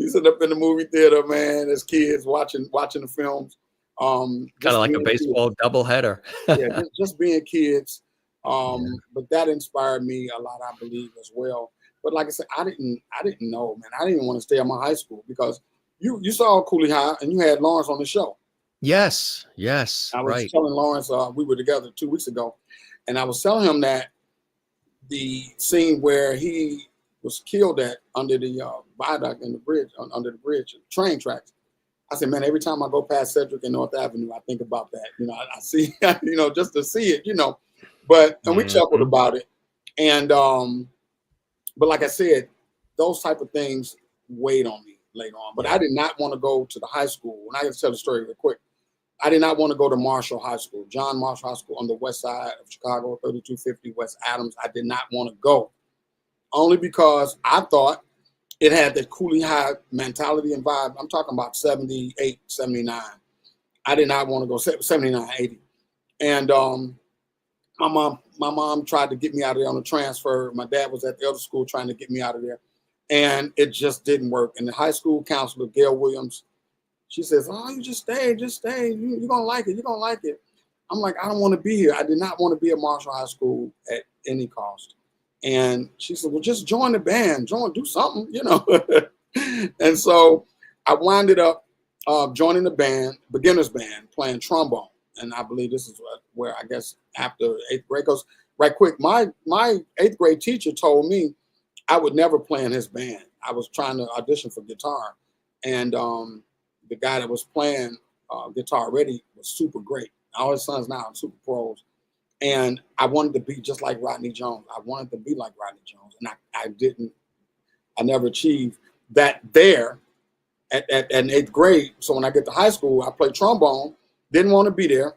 sit up in the movie theater, man, as kids watching the films. Kind of like a baseball doubleheader. Yeah, just being kids. But that inspired me a lot, I believe, as well. But like I said, I didn't know, man. I didn't want to stay at my high school, because you saw Cooley High and you had Lawrence on the show. Yes. I was telling Lawrence, we were together 2 weeks ago, and I was telling him that the scene where he was killed under the viaduct in the bridge, under the bridge, train tracks. I said, man, every time I go past Cedric and North Avenue, I think about that. I see, just to see it, and we chuckled about it. And, but like I said, those type of things weighed on me later on. But I did not want to go to the high school. And I got to tell the story real quick. I did not want to go to Marshall High School, John Marshall High School on the west side of Chicago, 3250 West Adams. I did not want to go, only because I thought it had that Cooley High mentality and vibe. I'm talking about 78, 79. I did not want to go 79, 80. And my mom tried to get me out of there on a transfer. My dad was at the other school trying to get me out of there, and it just didn't work. And the high school counselor, Gail Williams, she says, "Oh, you just stay. You're gonna like it. You're gonna like it." I'm like, "I don't want to be here. I did not want to be at Marshall High School at any cost." And she said, "Well, just join the band. Do something, you know." And so I winded up joining the band, beginners band, playing trombone. And I believe this is where I guess after 8th grade goes right quick. My 8th grade teacher told me I would never play in his band. I was trying to audition for guitar, and the guy that was playing guitar already was super great. All his sons now are super pros, and I wanted to be just like Rodney Jones. I wanted to be like Rodney Jones, and I didn't. I never achieved that there at 8th grade. So when I get to high school, I played trombone. Didn't want to be there.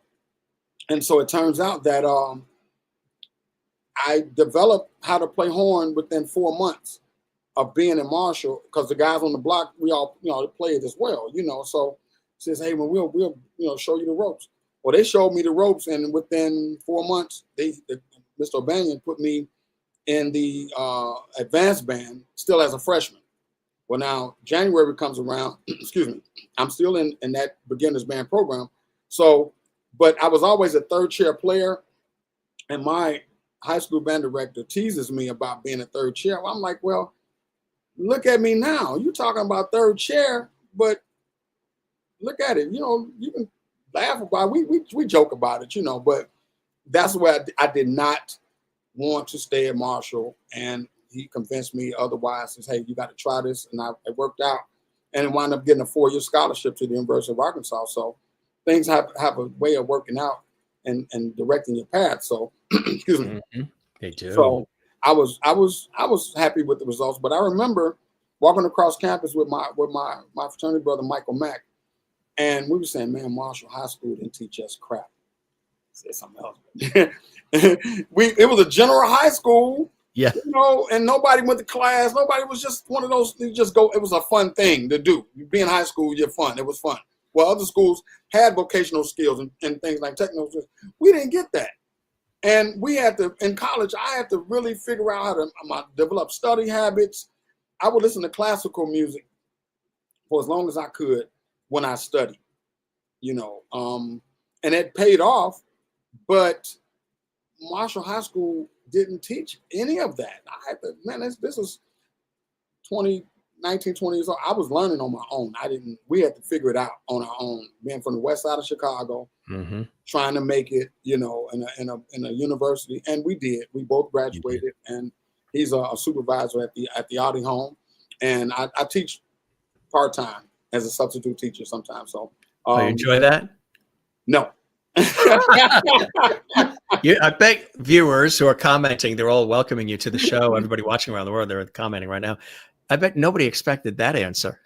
And so it turns out that I developed how to play horn within 4 months of being in Marshall, because the guys on the block, we all, play it as well, So says, "Hey, well, we'll show you the ropes." Well, they showed me the ropes, and within 4 months, Mr. O'Banion put me in the advanced band, still as a freshman. Well, now January comes around, excuse me, I'm still in that beginners band program. So, but I was always a third chair player, and my high school band director teases me about being a third chair. Well, I'm like, well, look at me now. You're talking about third chair, but look at it. You can laugh about it. We joke about it, but that's where I did not want to stay at Marshall, and he convinced me otherwise. Says, "Hey, you got to try this," and it worked out, and it wound up getting a 4-year scholarship to the University of Arkansas. So things have a way of working out and directing your path. So, excuse me. Mm-hmm. They do. So I was happy with the results, but I remember walking across campus with my fraternity brother Michael Mack, and we were saying, "Man, Marshall High School didn't teach us crap." Say something else. It was a general high school. Yeah. And nobody went to class. Nobody was just one of those. You just go. It was a fun thing to do. You be in high school, you're fun. It was fun. Well, other schools had vocational skills and things like technical skills. We didn't get that. And we had to, in college, I had to really figure out how to develop study habits. I would listen to classical music for as long as I could when I studied, and it paid off. But Marshall High School didn't teach any of that. I had to, man, this was 20 years old. I was learning on my own. We had to figure it out on our own. Being from the west side of Chicago, mm-hmm. trying to make it, in a university. And we did. We both graduated, and he's a supervisor at the Audi home. And I teach part-time as a substitute teacher sometimes. So you enjoy that? No. I bet viewers who are commenting, they're all welcoming you to the show. Everybody watching around the world, they're commenting right now. I bet nobody expected that answer.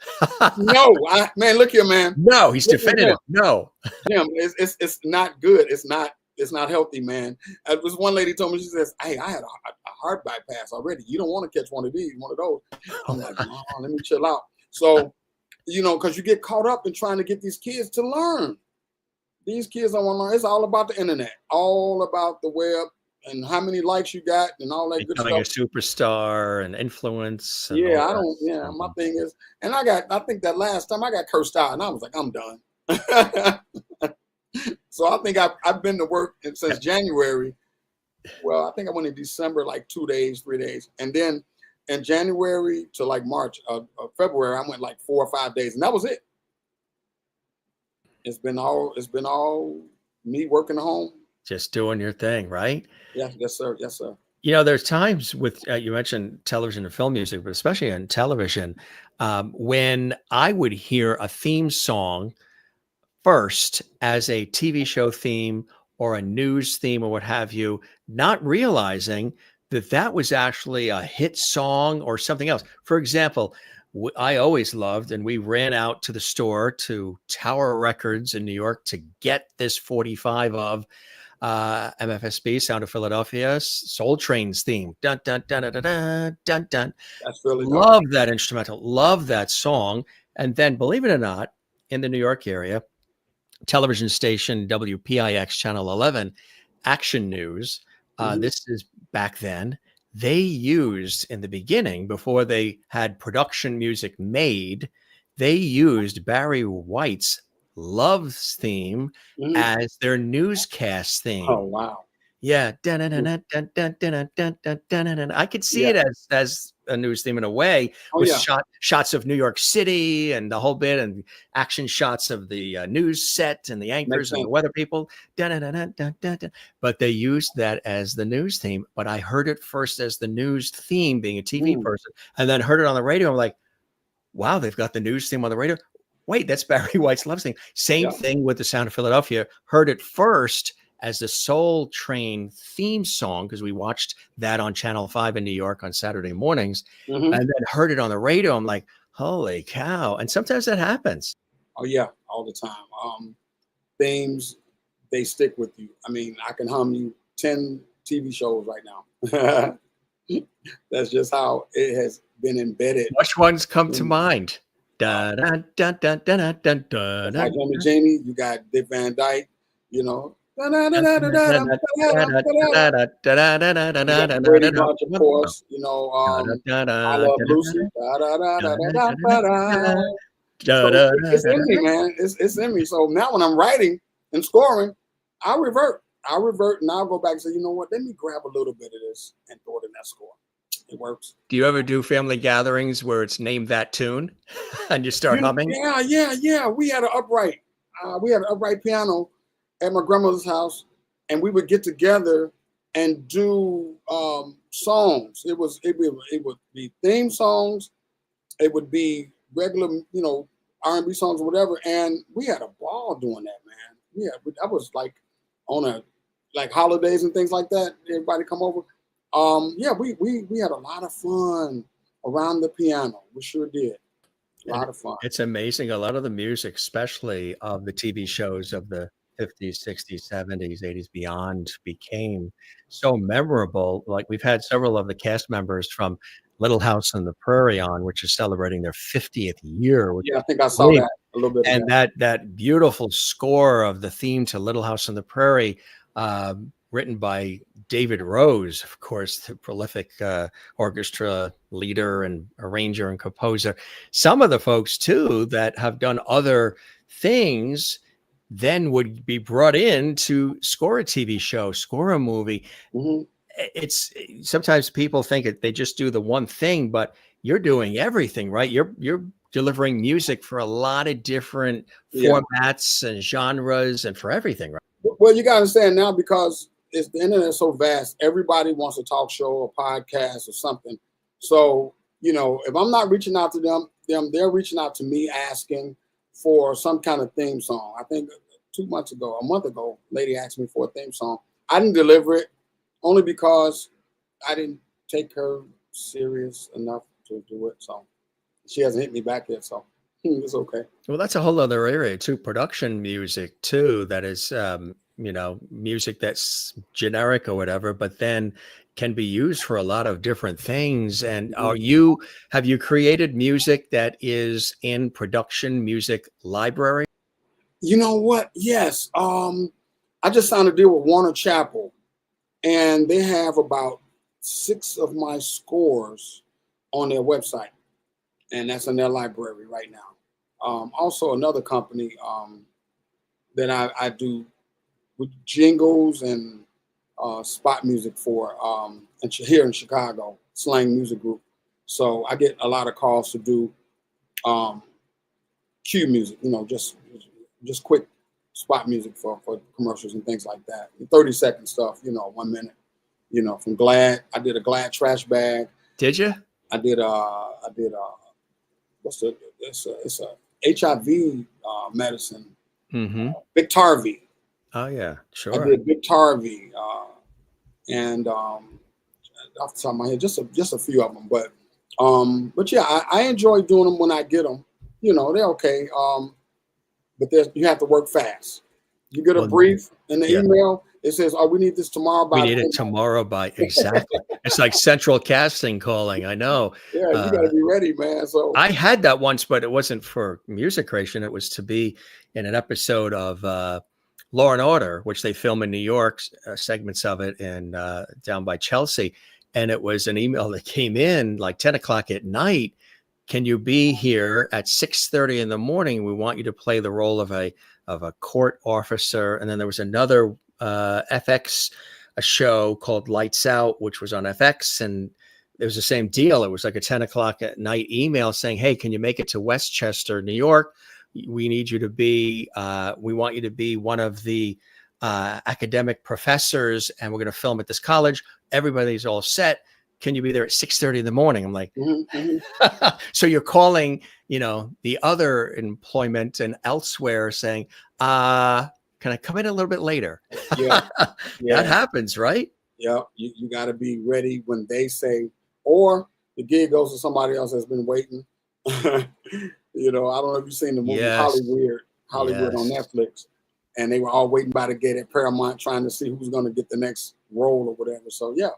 No, man, look here, man. No, he's definitive. No, Jim, it's not good. It's not healthy, man. This one lady told me, she says, "Hey, I had a heart bypass already. You don't want to catch one of those." I'm like, "Oh, let me chill out." So, because you get caught up in trying to get these kids to learn. These kids don't want to learn. It's all about the internet, all about the web, and how many likes you got, and all that good stuff. Becoming a superstar and influence. And my thing is, and I think that last time I got cursed out, and I was like, I'm done. So I think I've been to work since January. Well, I think I went in December, like 2 days, 3 days, and then in January to like March, February, I went like 4 or 5 days, and that was it. It's been all me working at home. Just doing your thing, right? Yeah, yes, sir. There's times with, you mentioned television and film music, but especially on television, when I would hear a theme song first as a TV show theme or a news theme or what have you, not realizing that was actually a hit song or something else. For example, I always loved, and we ran out to the store to Tower Records in New York to get this 45 of MFSB, Sound of Philadelphia, Soul Train's theme. Dun, dun, dun, dun, dun, dun, dun. That's really love that instrumental, love that song. And then, believe it or not, in the New York area, television station WPIX Channel 11, Action News, This is back then. They used in the beginning, before they had production music made, they used Barry White's Love's theme Mhm. as their newscast Oh, theme. wow. Yeah. Mm. I could see Yeah. it as a news theme in a way, Oh, with yeah. shots of New York City and the whole bit, and action shots of the news set and the Makes anchors and the sense. weather people. But they used that as the news theme. But I heard it first as the news theme, being a TV Mm. person, and then heard it on the radio. I'm like, wow, they've got the news theme on the radio. Wait, that's Barry White's Love theme. Same Yeah. thing with The Sound of Philadelphia. Heard it first as the Soul Train theme song, because we watched that on Channel 5 in New York on Saturday mornings, Mhm. and then heard it on the radio. I'm like, holy cow. And sometimes that happens. Oh, yeah, all the time. Themes, they stick with you. I mean, I can hum you 10 TV shows right now. That's just how it has been embedded. Which ones come to in, mind? uh, Da, da, da, da, da, da, da, da, That's da, like Jimmy Jamie. You got Dick Van Dyke, you know. da, da, da, da, da, da, da, da, da, da, You got da, the da, Brady da, Bunch, of da. course. You know, Da, da, da, I da, Love da, Lucy. Da, da, da, da, da, da, da, da, da, da. da, So da, it's da, in me, man. It's in me. So now when I'm writing and scoring, I'll revert. And I'll go back and say, you know what? Let me grab a little bit of this and throw it in that score. It works. Do you ever do family gatherings where it's name that tune and you start humming? Yeah. We had an upright. We had an upright piano at my grandmother's house, and we would get together and do songs. It would be theme songs. It would be regular, R&B songs or whatever. And we had a ball doing that, man. Yeah, that was like on like holidays and things like that. Everybody come over. Yeah, we had a lot of fun around the piano. We sure did. A lot of fun. It's amazing. A lot of the music, especially of the TV shows of the 50s, 60s, 70s, 80s, beyond, became so memorable. Like, we've had several of the cast members from Little House on the Prairie on, which is celebrating their 50th year, which Yeah, I is think I saw great. that a little bit of And that. that beautiful score of the theme to Little House on the Prairie, written by David Rose, of course, the prolific orchestra leader and arranger and composer. Some of the folks too that have done other things then would be brought in to score a TV show, score a movie. Hmm. It's sometimes people think that they just do the one thing, but you're doing everything, right? You're delivering music for a lot of different Yeah. formats and genres and for everything, right? Well, you got to understand now, because the internet is so vast. Everybody wants a talk show or podcast or something. So, if I'm not reaching out to them, they're reaching out to me asking for some kind of theme song. I think a month ago, a lady asked me for a theme song. I didn't deliver it only because I didn't take her serious enough to do it. So she hasn't hit me back yet. So it's okay. Well, that's a whole other area too. Production music too. That is, music that's generic or whatever, but then can be used for a lot of different things. And Mhm. have you created music that is in production music library? You know what? Yes. I just signed a deal with Warner Chappell, and they have about 6 of my scores on their website, and that's in their library right now. Also, another company that I do with jingles and spot music for, here in Chicago, Slang Music Group. So I get a lot of calls to do um, cue music, just quick spot music for commercials and things like that. 30-second stuff, 1 minute. From Glad, I did a Glad trash bag. Did you? I did it's a HIV medicine, Mm-hmm. Biktarvy. Oh yeah, I sure. did Biktarvy, and off the top of my head, just a few of them. But yeah, I enjoy doing them when I get them. They're okay. But you have to work fast. You get a Well, brief in the yeah. email. It says, "Oh, we need this tomorrow by." We need it tomorrow by exactly. It's like central casting calling. I know. Yeah, you got to be ready, man. So I had that once, but it wasn't for music creation. It was to be in an episode of Law and Order, which they film in New York, segments of it, and down by Chelsea. And it was an email that came in like 10 o'clock at night. Can you be here at 6:30 in the morning? We want you to play the role of a court officer. And then there was another FX a show called Lights Out, which was on FX, and it was the same deal. It was like a 10 o'clock at night email saying, hey, can you make it to Westchester, New York? We need you to be, we want you to be one of the academic professors, and we're going to film at this college. Everybody's all set. Can you be there at 6:30 in the morning? I'm like, so you're calling, the other employment and elsewhere saying, can I come in a little bit later? Yeah. That happens, right? Yeah. You got to be ready when they say, or the gig goes to somebody else that's been waiting. I don't know if you've seen the movie Hollywood on Netflix, and they were all waiting by the gate at Paramount trying to see who's going to get the next role or whatever. So, yeah.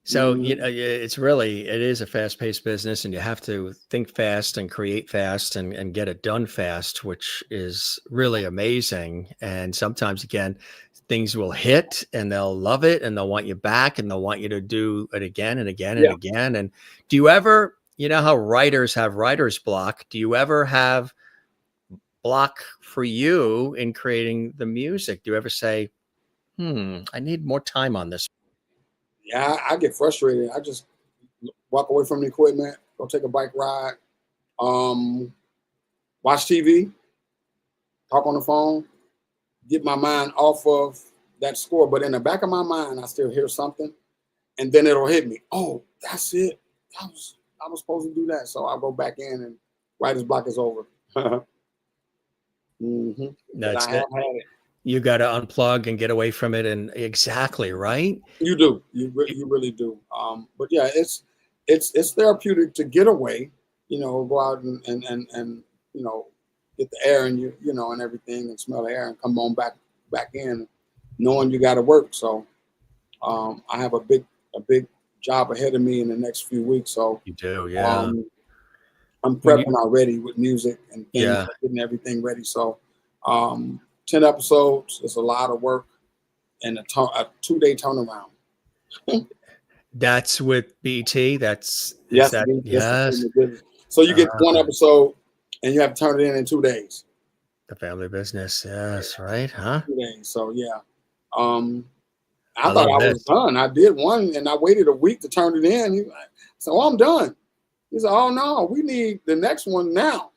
So, it is a fast-paced business, and you have to think fast and create fast and get it done fast, which is really amazing. And sometimes, again, things will hit and they'll love it and they'll want you back and they'll want you to do it again and again and again. And do you ever, how writers have writer's block? Do you ever have block for you in creating the music? Do you ever say, I need more time on this? Yeah, I get frustrated. I just walk away from the equipment, go take a bike ride, watch TV, talk on the phone, get my mind off of that score. But in the back of my mind, I still hear something, and then it'll hit me. Oh, that's it. I was supposed to do that. So I'll go back in, and writer's block is over. That's I have had it. You got to unplug and get away from it, and exactly right. You do. You really do. But yeah, it's therapeutic to get away. Go out and get the air and and everything, and smell the air, and come on back in, knowing you got to work. So I have a big job ahead of me in the next few weeks. So you do, yeah. I'm prepping already with music and getting everything ready. So 10 episodes is a lot of work and a 2-day turnaround. That's with BT. Yes. So you get one episode and you have to turn it in 2 days. The family business. Yes. Right. Huh? 2 days. So yeah. I thought I was done. I did one and I waited a week to turn it in. He's like, so I'm done. He said, oh no, we need the next one now.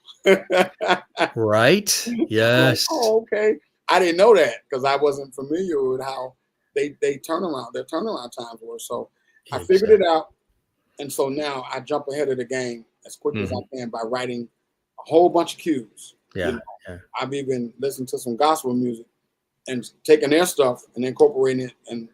Right. Yes. Like, oh, okay. I didn't know that because I wasn't familiar with how their turnaround times were. So I figured it out. And so now I jump ahead of the game as quick as I can by writing a whole bunch of cues. Yeah. I've even listened to some gospel music and taking their stuff and incorporating it. And,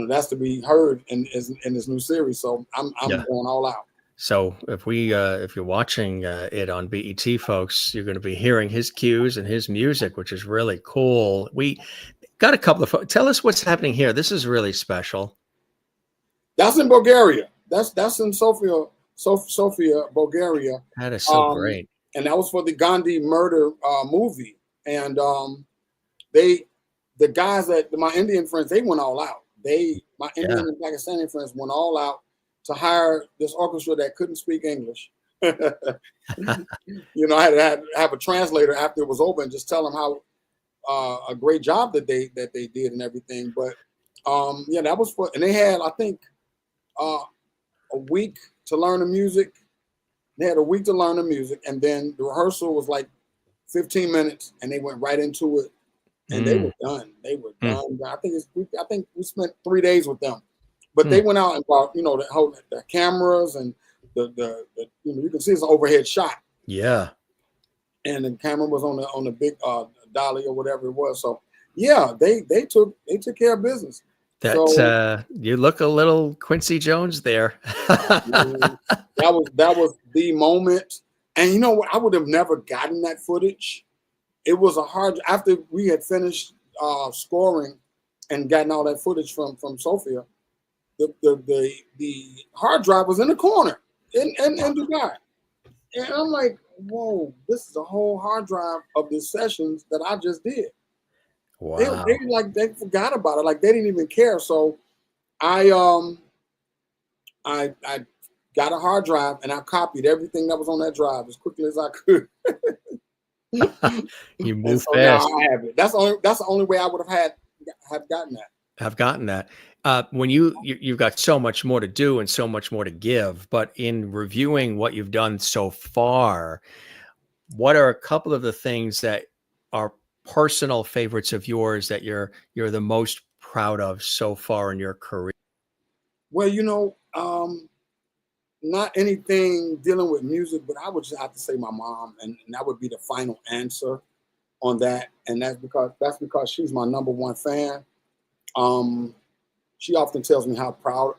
that's to be heard in this new series. So I'm going all out. So if you're watching it on BET, folks, you're going to be hearing his cues and his music, which is really cool. We got a couple of tell us what's happening here. This is really special. That's in Bulgaria. That's in Sofia, Bulgaria. That is so great. And that was for the Gandhi murder movie. And the guys my Indian friends, they went all out. My Indian and Pakistani friends went all out to hire this orchestra that couldn't speak English. I had to have a translator after it was over and just tell them how a great job that they did and everything. But that was for, and they had, I think, a week to learn the music. They had a week to learn the music, and then the rehearsal was like 15 minutes, and they went right into it, and they were done. They were done. I think we spent 3 days with them. But they went out and bought, the cameras and the you can see it's an overhead shot. Yeah. And the camera was on the big dolly or whatever it was. So yeah, they took care of business. You look a little Quincy Jones there. That was the moment. And you know what? I would have never gotten that footage. It was after we had finished scoring and gotten all that footage from Sofia. The hard drive was in the corner in Dubai. And I'm like, whoa, this is a whole hard drive of the sessions that I just did. Wow. They forgot about it. Like they didn't even care. So I got a hard drive and I copied everything that was on that drive as quickly as I could. You And move so now fast. I have it. That's the only way I would have gotten that. I've gotten that. When you've got so much more to do and so much more to give, but in reviewing what you've done so far, what are a couple of the things that are personal favorites of yours that you're the most proud of so far in your career? Well, not anything dealing with music, but I would just have to say my mom, and that would be the final answer on that. And that's because she's my number one fan. Um, she often tells me how proud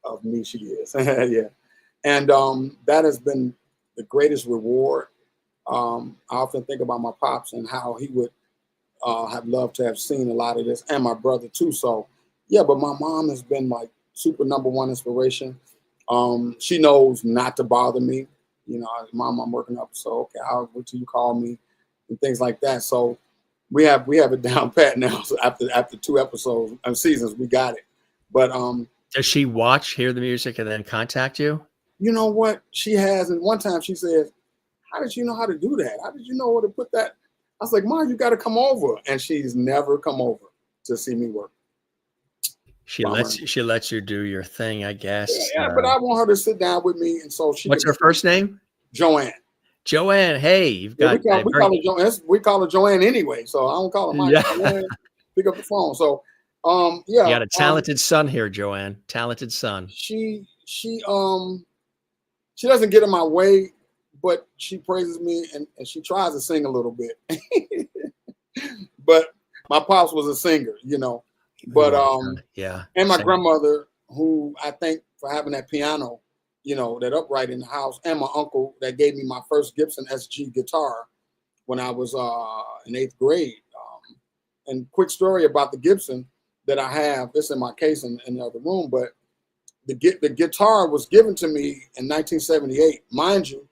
of me she is. Yeah. And that has been the greatest reward. I often think about my pops and how he would have loved to have seen a lot of this, and my brother too. So yeah, but my mom has been like super number one inspiration. She knows not to bother me. Mom, I'm working up, so okay, I'll wait till you call me and things like that. So we have it down pat now. So after 2 episodes and seasons, we got it. But Does she hear the music, and then contact you? you know what she has, and one time she says, "How did you know how to do that? How did you know where to put that?" I was like, "Mom, you got to come over," and she's never come over to see me work. Bummer. She lets you do your thing, I Yeah, guess. yeah, but I want her to sit down with me, and so she What's could. her first name? Joanne. Joanne. Hey, you've Yeah, got a very we call her Joanne anyway, so I don't call her Mike. yeah. Joanne, pick up the phone. So, You yeah, got a talented son here, Joanne. Talented son. she doesn't get in my way, but she praises me and she tries to sing a little bit. But my pops was a singer, But Yeah. and my Same. grandmother, who I thank for having that piano, that upright in the house, and my uncle that gave me my first Gibson SG guitar when I was in 8th grade. And quick story about the Gibson that I have. It's in my case in the other room, but the guitar was given to me in 1978. Mind you,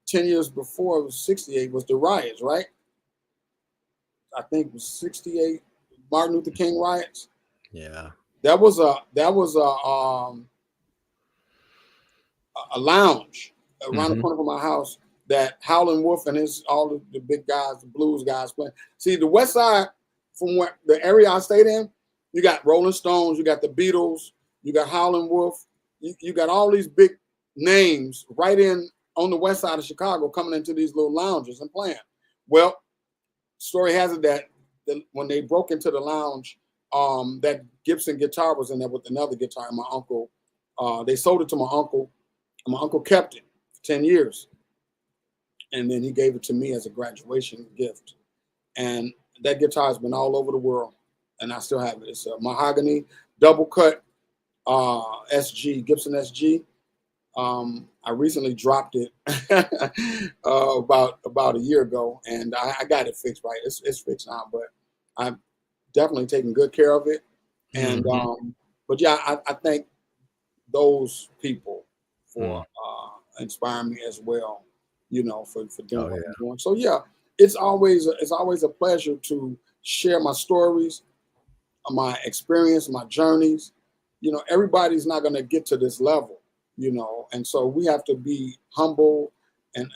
10 years before, it was 68, was the riots, right? I think it was 68, Martin Luther King riots. Yeah. That was a lounge around the Mhm. corner from my house that Howlin' Wolf and all the big guys, the blues guys playing. See, the West Side, from where the area I stayed in, you got Rolling Stones, you got the Beatles, you got Howlin' Wolf, you got all these big names right in on the West Side of Chicago coming into these little lounges and playing. Well, story has it that when they broke into the lounge, that Gibson guitar was in there with another guitar. And my uncle, they sold it to my uncle, and my uncle kept it for 10 years. And then he gave it to me as a graduation gift. And that guitar has been all over the world, and I still have it. It's a mahogany double cut SG, Gibson SG. I recently dropped it about a year ago, and I got it fixed right. It's fixed now, but I'm definitely taking good care of it. And Mhm. but yeah, I thank those people for Mm. inspiring me as well. For doing Oh what yeah. I'm doing. So yeah, it's always a pleasure to share my stories, my experience, my journeys. Everybody's not going to get to this level, and so we have to be humble and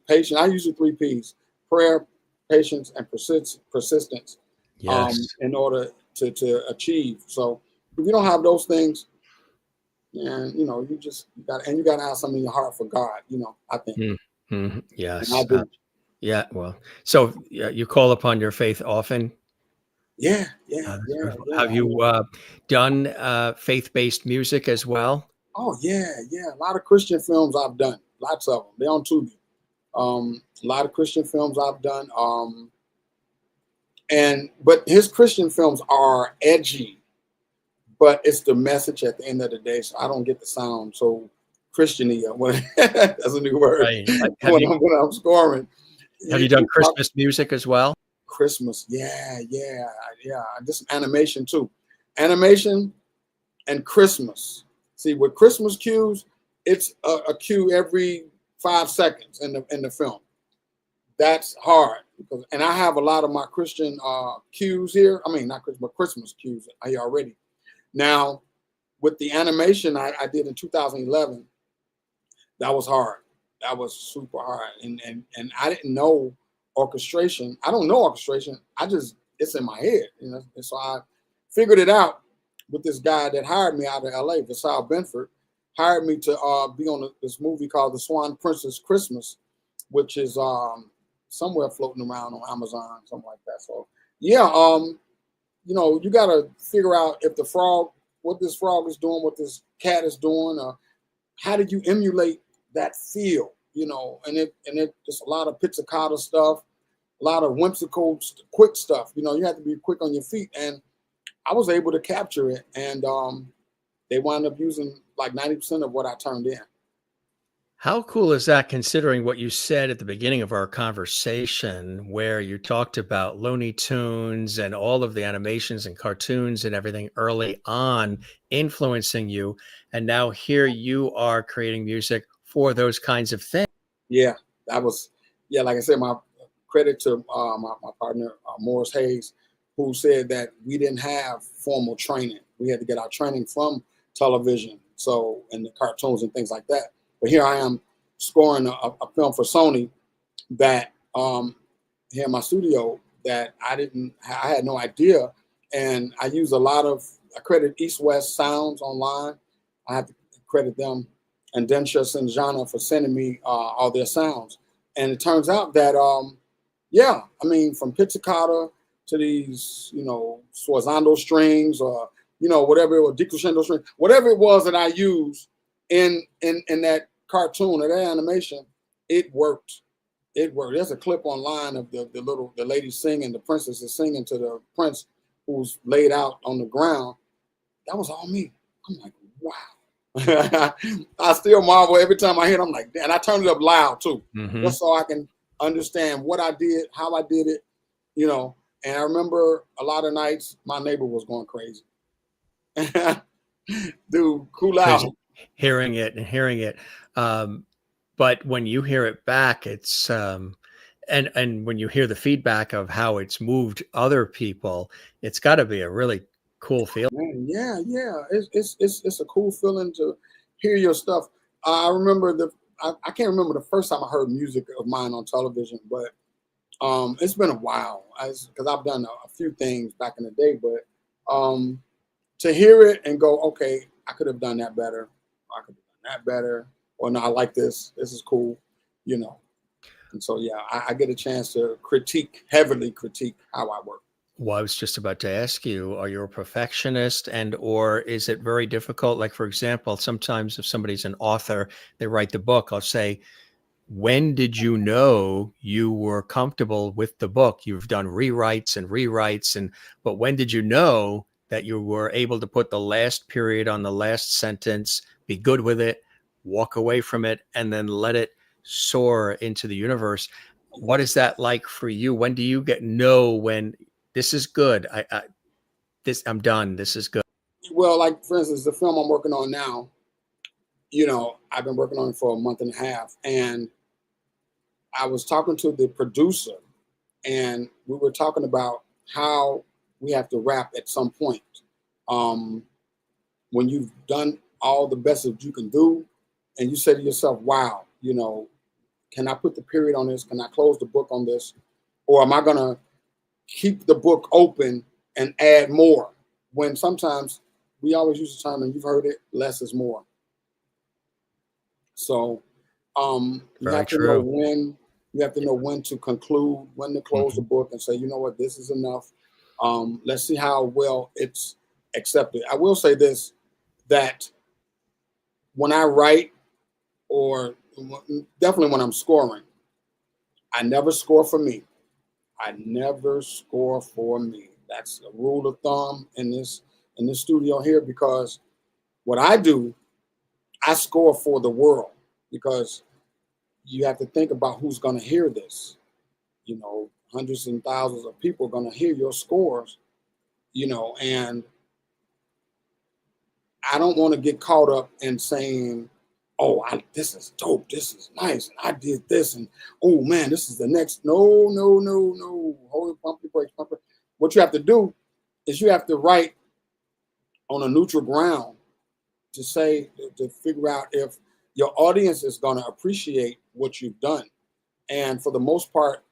patient. I use the 3 P's: prayer, patience, and persistence, Yes. in order to achieve. So if you don't have those things, and you got to have something in your heart for God. I think, Mm. Mhm. and I Yes. do. Yeah. Well, so yeah, you call upon your faith often. Yeah, yeah, That's yeah, beautiful. yeah. Have you done faith-based music as well? Oh yeah, yeah. A lot of Christian films I've done. Lots of them. They're on Tubi. A lot of Christian films I've done. But his Christian films are edgy, but it's the message at the end of the day. So I don't get the sound so Christiany. That's a new word. Right. When I'm scoring, Have you you done talk Christmas music as well? Christmas. Yeah, yeah, yeah. Just animation too. Animation and Christmas. See, with Christmas cues, it's a cue every 5 seconds in the film. That's hard. because, and I have a lot of my Christian cues here. I mean, not Christmas, but Christmas cues here already. Now, with the animation I did in 2011, that was hard. That was super hard, and I didn't know orchestration. I don't know orchestration. It's in my head, you know. And so I figured it out with this guy that hired me out of LA, Vasal Benford, hired me to be on this movie called The Swan Princess Christmas, which is somewhere floating around on Amazon, something like that. So yeah, you know, you got to figure out if the frog, what this frog is doing, what this cat is doing, how did you emulate that feel, you know? And it just a lot of pizzicato stuff, a lot of whimsical, quick stuff. You know, you have to be quick on your feet, and I was able to capture it, and they wound up using like 90% of what I turned in. How cool is that, considering what you said at the beginning of our conversation, where you talked about Looney Tunes and all of the animations and cartoons and everything early on influencing you. And now here you are creating music for those kinds of things. Yeah, that was, yeah, like I said, my credit to my partner, Morris Hayes, who said that we didn't have formal training. We had to get our training from television, so, and the cartoons and things like that. But here I am scoring a film for Sony that here in my studio that I had no idea. And I use I credit East West Sounds online. I have to credit them, and Densha and Jana for sending me all their sounds. And it turns out that, yeah, I mean, from pizzicato to these, you know, sforzando strings, or, you know, whatever, or decrescendo string, whatever it was that I used in that cartoon or that animation, it worked. It worked. There's a clip online of the lady singing, the princess is singing to the prince who's laid out on the ground. That was all me. I'm like, wow. I still marvel every time I hear it. I'm like, and I turn it up loud too, just so I can understand what I did, how I did it, you know. And I remember a lot of nights my neighbor was going crazy. Dude, cool out. Hearing it. But when you hear it back, it's and when you hear the feedback of how it's moved other people, it's got to be a really cool feeling. Man, yeah. It's a cool feeling to hear your stuff. I remember I can't remember the first time I heard music of mine on television, but it's been a while, because I've done a few things back in the day. But to hear it and go, okay, I could have done that better. I could have done that better. Or no, I like this. This is cool, you know. And so, yeah, I get a chance to heavily critique how I work. Well, I was just about to ask you, are you a perfectionist, and or is it very difficult? Like, for example, sometimes if somebody's an author, they write the book, I'll say, when did you know you were comfortable with the book? You've done rewrites, but when did you know that you were able to put the last period on the last sentence, be good with it, walk away from it, and then let it soar into the universe? What is that like for you? When do you know when this is good? I'm done. This is good. Well, like, for instance, the film I'm working on now, you know, I've been working on it for a month and a half, and I was talking to the producer, and we were talking about how we have to wrap at some point. When you've done all the best that you can do, and you say to yourself, wow, you know, can I put the period on this? Can I close the book on this? Or am I going to keep the book open and add more? When sometimes we always use the term, and you've heard it, less is more. So you have to know when. You have to know when to conclude, when to close the book, and say, you know what, this is enough. Let's see how well it's accepted. I will say this, that when I write, or definitely when I'm scoring, I never score for me. I never score for me. That's a rule of thumb in this studio here, because what I do, I score for the world, because you have to think about who's going to hear this. You know, hundreds and thousands of people are going to hear your scores, you know, and I don't want to get caught up in saying, oh, this is dope. This is nice. And I did this. And oh man, this is the next. No, no, no, no. Hold it, pump your brakes, pump it. What you have to do is you have to write on a neutral ground to say, to figure out if your audience is going to appreciate what you've done. And for the most part,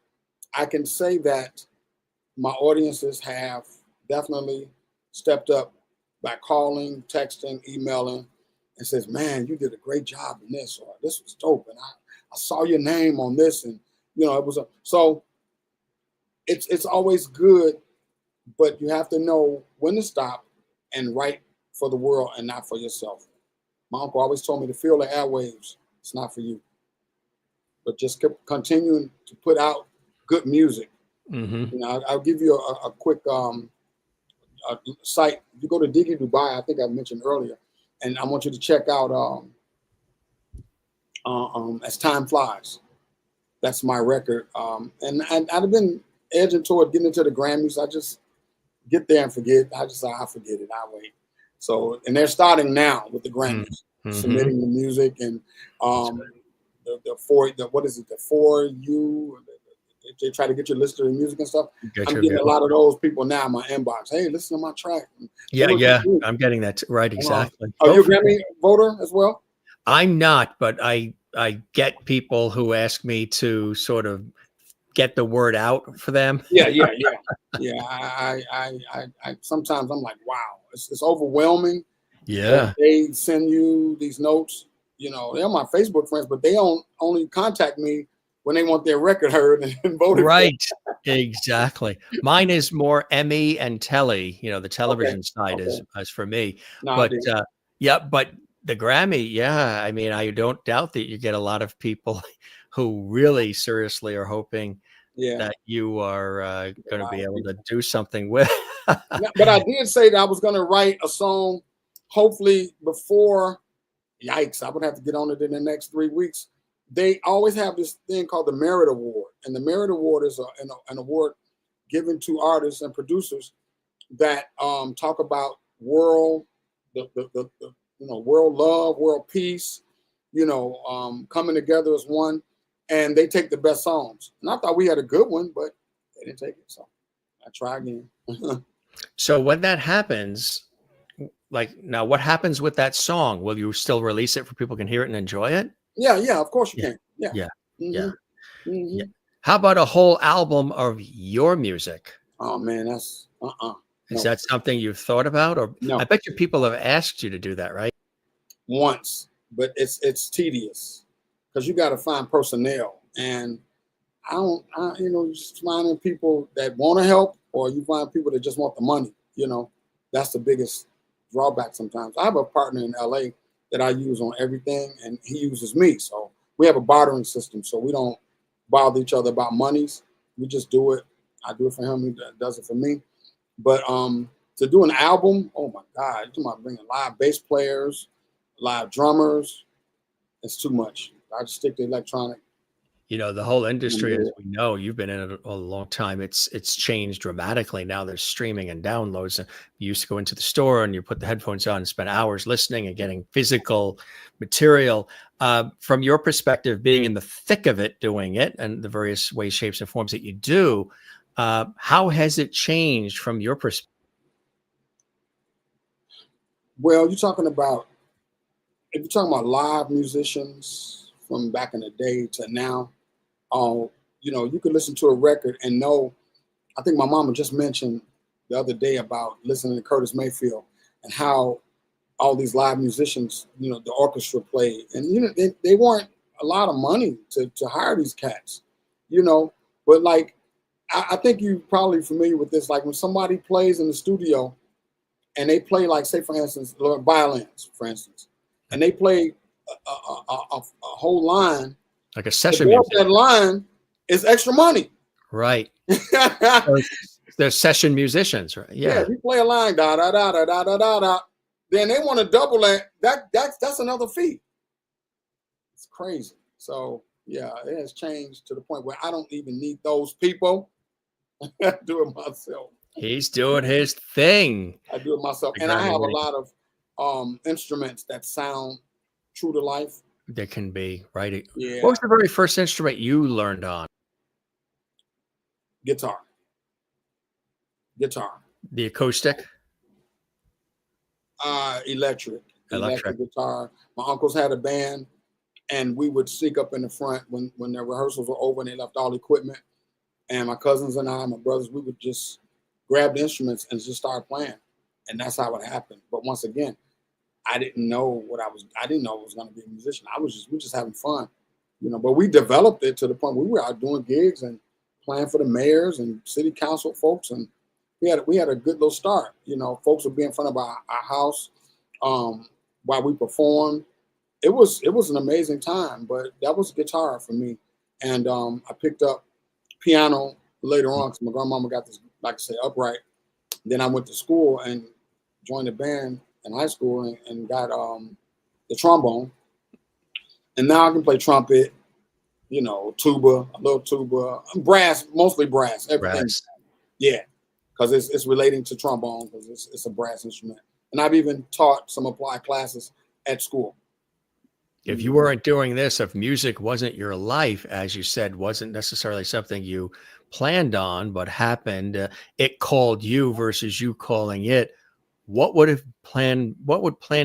I can say that my audiences have definitely stepped up by calling, texting, emailing, and says, man, you did a great job in this, or this was dope. And I saw your name on this. And, you know, it was so it's always good, but you have to know when to stop and write for the world and not for yourself. My uncle always told me to feel the airwaves. It's not for you, but just keep continuing to put out good music. Mm-hmm. You know, I'll give you a quick site. If you go to Diggy Dubai, I think I mentioned earlier, and I want you to check out As Time Flies. That's my record. And I've been edging toward getting into the Grammys. I just get there and forget. I forget it. I wait. So, and they're starting now with the Grammys, submitting the music and the for you. They try to get your list of the music and stuff. I'm getting a lot of those people now in my inbox. Hey, listen to my track. Yeah. I'm getting that right. Exactly. Are you a Grammy voter as well? I'm not, but I get people who ask me to sort of get the word out for them. Yeah. I sometimes I'm like, wow, it's overwhelming. Yeah. They send you these notes. You know, they're my Facebook friends, but they only contact me when they want their record heard and voted. Right. Exactly. Mine is more Emmy and telly, you know, the television side is for me. No, but but the Grammy, I mean, I don't doubt that you get a lot of people who really seriously are hoping that you are going to be able to do something with. But I did say that I was going to write a song, hopefully before, yikes, I would have to get on it in the next 3 weeks. They always have this thing called the Merit Award. And the Merit Award is an award given to artists and producers that talk about world love, world peace, coming together as one. And they take the best songs. And I thought we had a good one, but they didn't take it. So I try again. So when that happens, like now, what happens with that song? Will you still release it for people can hear it and enjoy it? Yeah, of course you can. Yeah. How about a whole album of your music? Oh man, that's Is that something you've thought about? Or no. I bet you people have asked you to do that, right? Once, but it's tedious because you got to find personnel, and just finding people that want to help, or you find people that just want the money. That's the biggest drawback sometimes. I have a partner in LA that I use on everything, and he uses me. So we have a bartering system, so we don't bother each other about monies. We just do it. I do it for him. He does it for me. But to do an album, oh my God, you're talking about bringing live bass players, live drummers. It's too much. I just stick to electronic. The whole industry, as we know, you've been in it a long time. It's changed dramatically. Now there's streaming and downloads. You used to go into the store and you put the headphones on and spend hours listening and getting physical material. From your perspective, being in the thick of it, doing it, and the various ways, shapes, and forms that you do, how has it changed from your perspective? Well, if you're talking about live musicians from back in the day to now, you could listen to a record and know. I think my mama just mentioned the other day about listening to Curtis Mayfield and how all these live musicians, the orchestra played, and they weren't a lot of money to hire these cats, But like, I think you're probably familiar with this. Like when somebody plays in the studio, and they play, like, say for instance, violins, for instance, and they play a whole line. Like a session music. That line is extra money. Right. They're session musicians, right? Yeah. If you play a line, da da da da da da da da, then they want to double that. That's another fee. It's crazy. So yeah, it has changed to the point where I don't even need those people. I do it myself. He's doing his thing. I do it myself, and I have a lot of instruments that sound true to life. There can be, right? What Yeah, was the very first instrument you learned on? guitar, guitar, The acoustic? electric, Electric. electric guitar. My uncles had a band, and we would sneak up in the front when their rehearsals were over and they left all equipment. And my cousins and I, my brothers, we would just grab the instruments and just start playing, and that's how it happened. But once again, I didn't know what I was. I didn't know I was going to be a musician. We were just having fun, you know. But we developed it to the point where we were out doing gigs and playing for the mayors and city council folks, and we had a good little start. You know, folks would be in front of our house while we performed. It was an amazing time. But that was guitar for me, and I picked up piano later on because my grandmama got this, like I say, upright. Then I went to school and joined the band in high school and got the trombone. And now I can play trumpet, you know, tuba, a little tuba, brass, mostly brass, everything. Brass. Yeah, because it's relating to trombone because it's a brass instrument. And I've even taught some applied classes at school. If you weren't doing this, if music wasn't your life, as you said, wasn't necessarily something you planned on, but happened, it called you versus you calling it. What would plan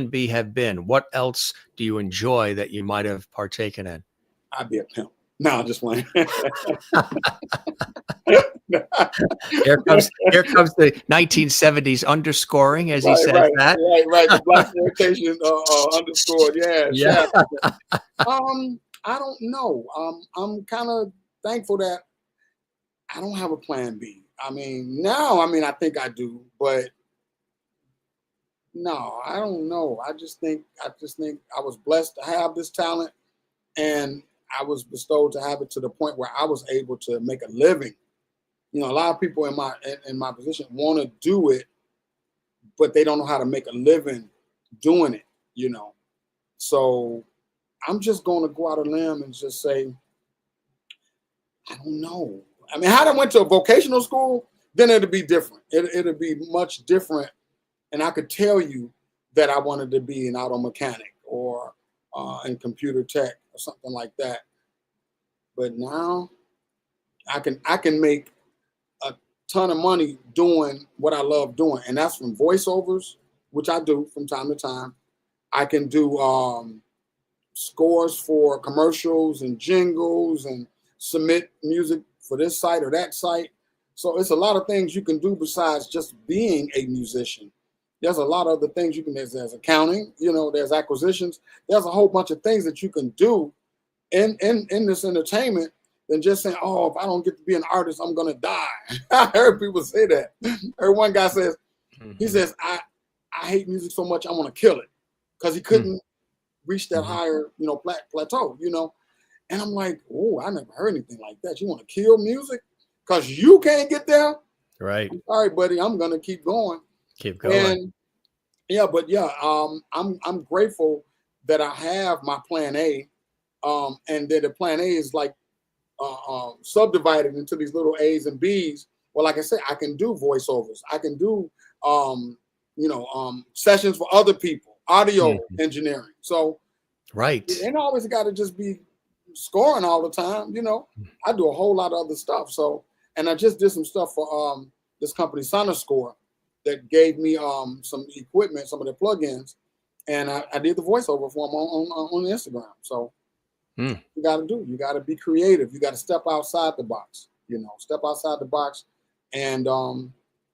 B have been? What else do you enjoy that you might have partaken in? I'd be a pimp. No, I'm just playing. Here comes the 1970s underscoring, as he Right, says right, that. right. The black exploitation underscored. Yeah, Yeah. I don't know. I'm kind of thankful that I don't have a plan B. I mean, now, I think I do, but no, I don't know. I just think I was blessed to have this talent, and I was bestowed to have it to the point where I was able to make a living. You know, a lot of people in my position want to do it, but they don't know how to make a living doing it. You know, so I'm just going to go out on a limb and just say, I don't know. I mean, had I went to a vocational school, then it'd be different. It'd be much different, and I could tell you that I wanted to be an auto mechanic or in computer tech or something like that. But now I can make a ton of money doing what I love doing, and that's from voiceovers, which I do from time to time. I can do scores for commercials and jingles and submit music for this site or that site. So it's a lot of things you can do besides just being a musician. There's a lot of other things you can, there's accounting, you know, there's acquisitions. There's a whole bunch of things that you can do in this entertainment than just saying, oh, if I don't get to be an artist, I'm going to die. I heard people say that. I heard one guy says, he says, I hate music so much, I want to kill it because he couldn't reach that higher, you know, plateau, you know. And I'm like, oh, I never heard anything like that. You want to kill music because you can't get there? Right. I'm sorry, buddy. I'm going to keep going. Keep going. And I'm grateful that I have my plan A. And then the plan A is like subdivided into these little A's and B's. Well, like I said, I can do voiceovers. I can do, sessions for other people, audio engineering. So right. it ain't always got to just be scoring all the time. You know, I do a whole lot of other stuff. So, and I just did some stuff for this company, SonoScore, that gave me some equipment, some of their plugins, and I did the voiceover for them on Instagram. So you got to be creative. You got to step outside the box. You know, step outside the box, and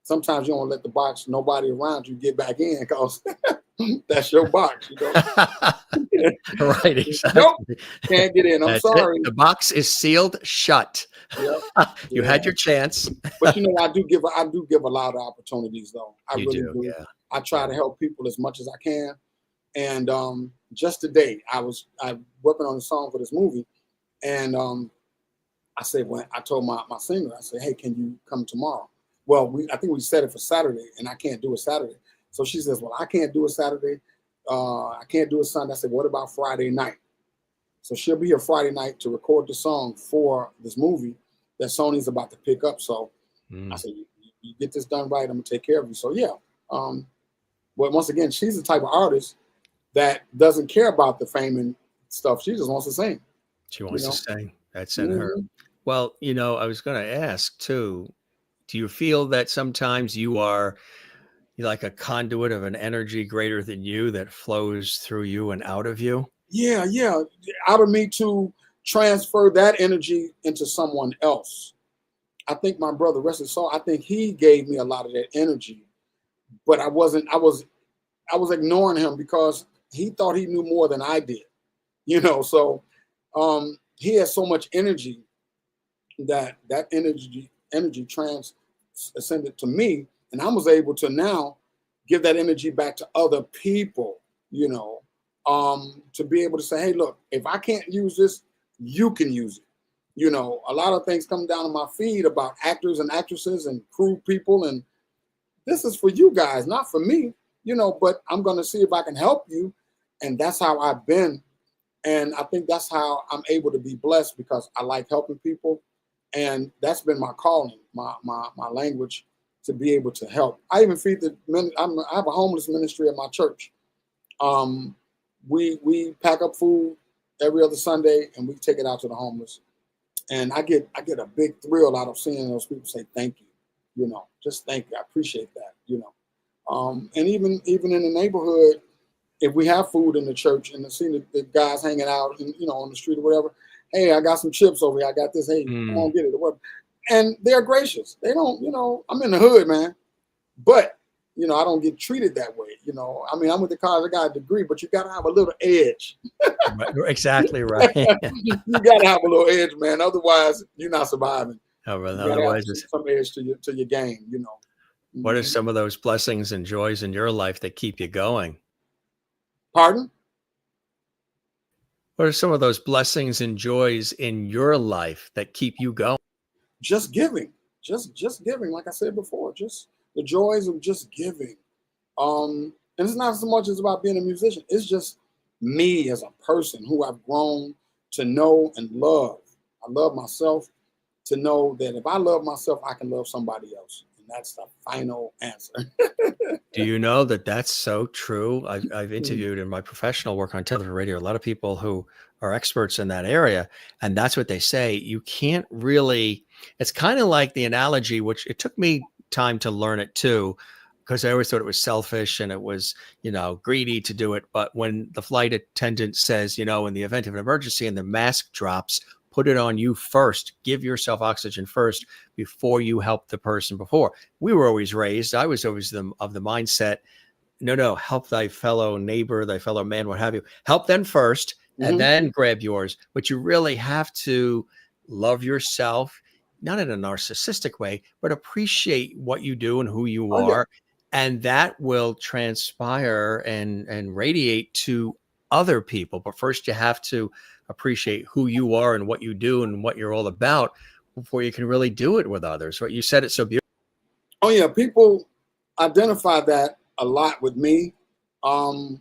sometimes you don't let the box, nobody around you, get back in because that's your box. You know, right? Exactly. Nope, can't get in. I'm sorry. The box is sealed shut. Yep. You had your chance. But you know, I do give a lot of opportunities, though. I really do. Yeah. I try to help people as much as I can. And just today, I working on a song for this movie, and I said, when I told my singer, I said, hey, can you come tomorrow? Well, I think we set it for Saturday, and I can't do it Saturday. So she says, well, I can't do it Saturday. I can't do it Sunday. I said, what about Friday night? So she'll be here Friday night to record the song for this movie that Sony's about to pick up. So I said, you get this done right, I'm gonna take care of you. So yeah. But once again, she's the type of artist that doesn't care about the fame and stuff. She just wants to sing. She wants to sing. That's in her. Mhm. Well, I was going to ask too, do you feel that sometimes you're like a conduit of an energy greater than you that flows through you and out of you? Yeah, yeah. Out of me to transfer that energy into someone else. I think my brother, rest his soul, I think he gave me a lot of that energy, but I was ignoring him because he thought he knew more than I did. So he has so much energy that energy transcended to me, and I was able to now give that energy back to other people, to be able to say, hey, look, if I can't use this, you can use it. A lot of things come down to my feed about actors and actresses and crew people, and this is for you guys, not for me, but I'm going to see if I can help you. And that's how I've been. And I think that's how I'm able to be blessed, because I like helping people. And that's been my calling, my language, to be able to help. I even feed the men. I have a homeless ministry at my church. We pack up food every other Sunday and we take it out to the homeless. And I get a big thrill out of seeing those people say thank you, just thank you. I appreciate that, and even in the neighborhood, if we have food in the church and see the guys hanging out and on the street or whatever, hey, I got some chips over here. I got this. Hey, come on, get it or whatever. And they're gracious. They don't, I'm in the hood, man, but I don't get treated that way. I mean, I'm with the college, I got a degree, but you got to have a little edge. Right, exactly right. You got to have a little edge, man. Otherwise, you're not surviving. Oh, well, You otherwise, have some edge to your game. What are some of those blessings and joys in your life that keep you going? Pardon? What are some of those blessings and joys in your life that keep you going? Just giving, just giving. Like I said before, just the joys of just giving. And it's not so much as about being a musician. It's just me as a person who I've grown to know and love. I love myself, to know that if I love myself, I can love somebody else. And that's the final answer. Do you know that that's so true? I've interviewed in my professional work on television, radio, a lot of people who are experts in that area. And that's what they say. You can't really, it's kind of like the analogy, which it took me time to learn it too, because I always thought it was selfish and it was, greedy to do it. But when the flight attendant says, in the event of an emergency and the mask drops, put it on you first, give yourself oxygen first before you help the person before. We were always raised, I was always of the mindset, no, help thy fellow neighbor, thy fellow man, what have you. Help them first and then grab yours. But you really have to love yourself, not in a narcissistic way, but appreciate what you do and who you are. Yeah. And that will transpire and radiate to other people. But first you have to appreciate who you are and what you do and what you're all about before you can really do it with others. Right? You said it so beautifully. Oh yeah, people identify that a lot with me. I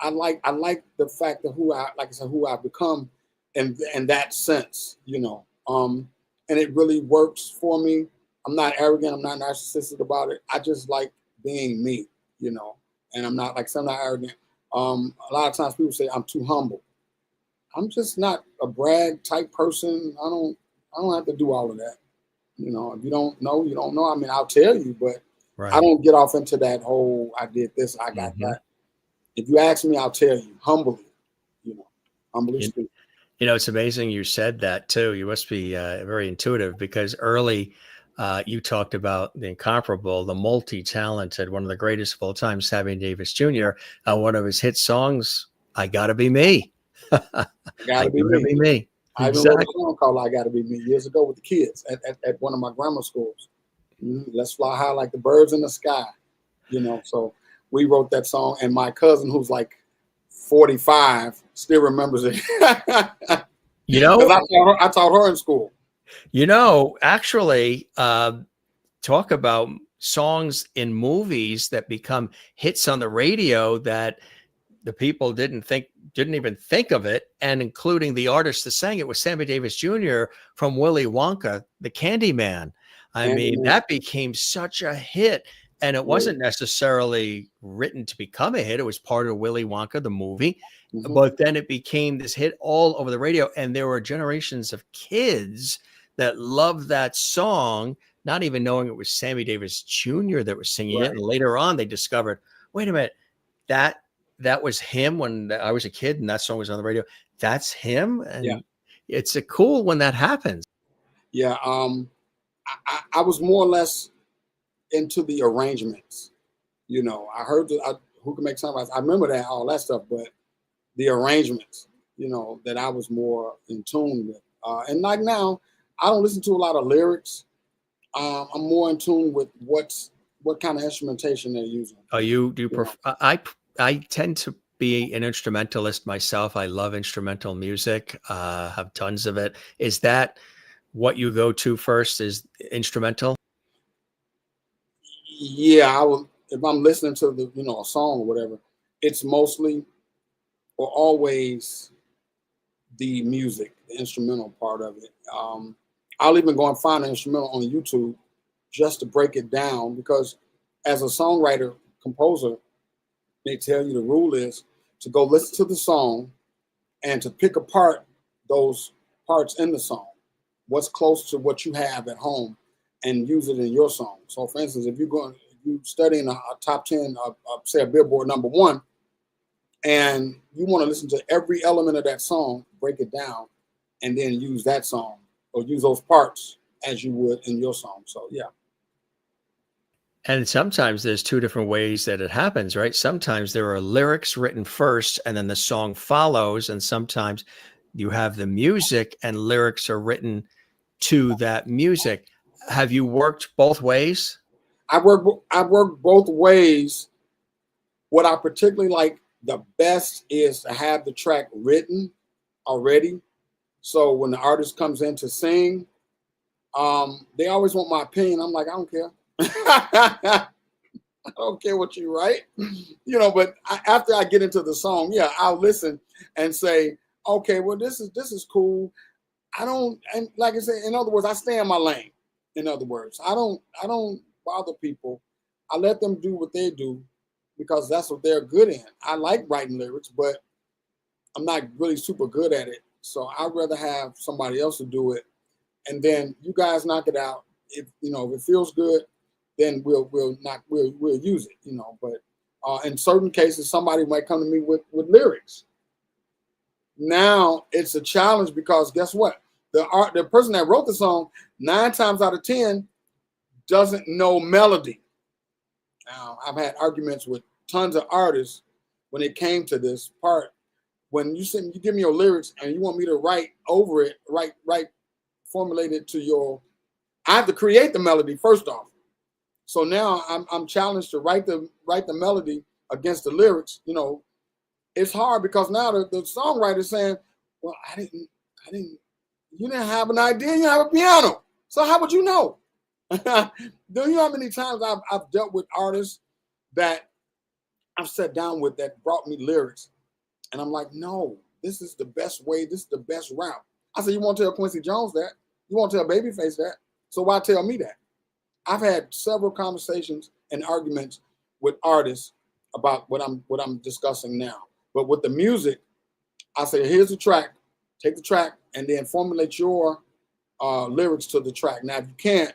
like the fact that who I've become in that sense, and it really works for me. I'm not arrogant, I'm not narcissistic about it. I just like being me, and I'm not I'm not arrogant. A lot of times people say I'm too humble. I'm just not a brag type person. I don't have to do all of that. If you don't know, you don't know. I mean, I'll tell you, but right. I don't get off into that whole, I did this, I got that. If you ask me, I'll tell you humbly, humbly speaking. It's amazing you said that too. You must be very intuitive, because early you talked about the incomparable, the multi-talented, one of the greatest of all time, Sammy Davis Jr. One of his hit songs, I Gotta Be Me. I gotta be me. I even wrote a song called I Gotta Be Me years ago with the kids at one of my grammar schools. Let's fly high like the birds in the sky. So we wrote that song, and my cousin, who's like 45, still remembers it. I taught her in school. Actually, talk about songs in movies that become hits on the radio that the people didn't even think of it, and including the artist that sang it was Sammy Davis Jr. from Willy Wonka, the Candy Man. I mean, that became such a hit. And it Yeah. wasn't necessarily written to become a hit. It was part of Willy Wonka, the movie. Hmm. But then it became this hit all over the radio. And there were generations of kids that loved that song, not even knowing it was Sammy Davis Jr. that was singing it. Right. And later on, they discovered, wait a minute, that that was him when I was a kid and that song was on the radio. That's him. Yeah. And it's a cool when that happens. Yeah. I was more or less into the arrangements. You know, I heard Who Can Make Sunrise. I remember that, all that stuff, but the arrangements, you know, that I was more in tune with. And like now, I don't listen to a lot of lyrics. I'm more in tune with what kind of instrumentation they're using. Oh, you do? You know? I tend to be an instrumentalist myself. I love instrumental music. Have tons of it. Is that what you go to first? Is instrumental? Yeah, I will. If I'm listening to a song or whatever, it's mostly or always the music, the instrumental part of it. I'll even go and find an instrumental on YouTube just to break it down, because as a songwriter, composer, they tell you the rule is to go listen to the song and to pick apart those parts in the song, what's close to what you have at home, and use it in your song. So for instance, if you studying a top 10, say a Billboard #1, and you want to listen to every element of that song, break it down, and then use that song or use those parts as you would in your song. So yeah. And sometimes there's two different ways that it happens, right? Sometimes there are lyrics written first and then the song follows. And sometimes you have the music and lyrics are written to that music. Have you worked both ways? I work both ways. What I particularly like the best is to have the track written already. So when the artist comes in to sing, they always want my opinion. I'm like, I don't care. I don't care what you write, but after I get into the song, yeah, I'll listen and say, okay, well, this is cool. And like I said, in other words, I stay in my lane. In other words, I don't bother people. I let them do what they do because that's what they're good in. I like writing lyrics, but I'm not really super good at it. So I'd rather have somebody else to do it. And then you guys knock it out. If it feels good, then we'll use it, But in certain cases, somebody might come to me with lyrics. Now it's a challenge because guess what? The person that wrote the song 9 times out of 10 doesn't know melody. Now I've had arguments with tons of artists when it came to this part. When you give me your lyrics and you want me to write over it, formulate it to I have to create the melody first off. So now I'm challenged to write the melody against the lyrics. It's hard because now the songwriter's saying, well, I didn't, you didn't have an idea, you have a piano. So how would you know? Do you know how many times I've dealt with artists that I've sat down with that brought me lyrics and I'm like, no, this is the best way, this is the best route. I said, you won't tell Quincy Jones that, you won't tell Babyface that, so why tell me that? I've had several conversations and arguments with artists about what I'm discussing now. But with the music, I say, here's the track, take the track, and then formulate your lyrics to the track. Now, if you can't,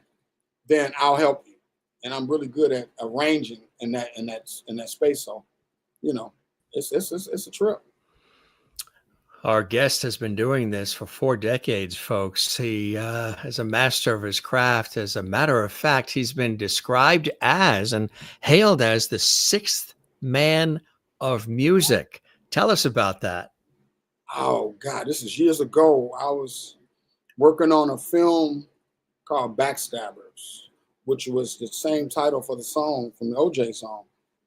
then I'll help you. And I'm really good at arranging in that space. So, it's a trip. Our guest has been doing this for 4 decades, folks. He is a master of his craft. As a matter of fact, he's been described as and hailed as the 6th man of music. Tell us about that. Oh, God, this is years ago. I was working on a film called Backstabbers, which was the same title for the song from the OJ song.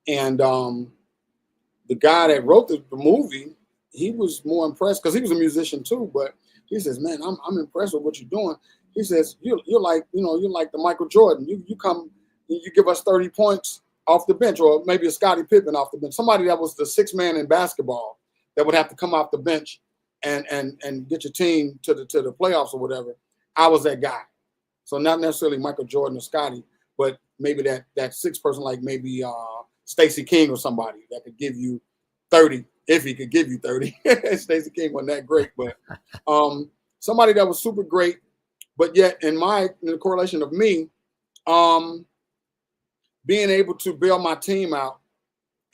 And the guy that wrote the movie, he was more impressed because he was a musician too. But he says, "Man, I'm impressed with what you're doing." He says, "You're like the Michael Jordan. You come, you give us 30 points off the bench, or maybe a Scottie Pippen off the bench. Somebody that was the 6th man in basketball that would have to come off the bench and get your team to the playoffs or whatever. I was that guy. So not necessarily Michael Jordan or Scottie, but maybe that sixth person, like maybe Stacey King or somebody that could give you 30, if he could give you 30. Stacey King wasn't that great, but somebody that was super great, but yet in the correlation of me, being able to build my team out,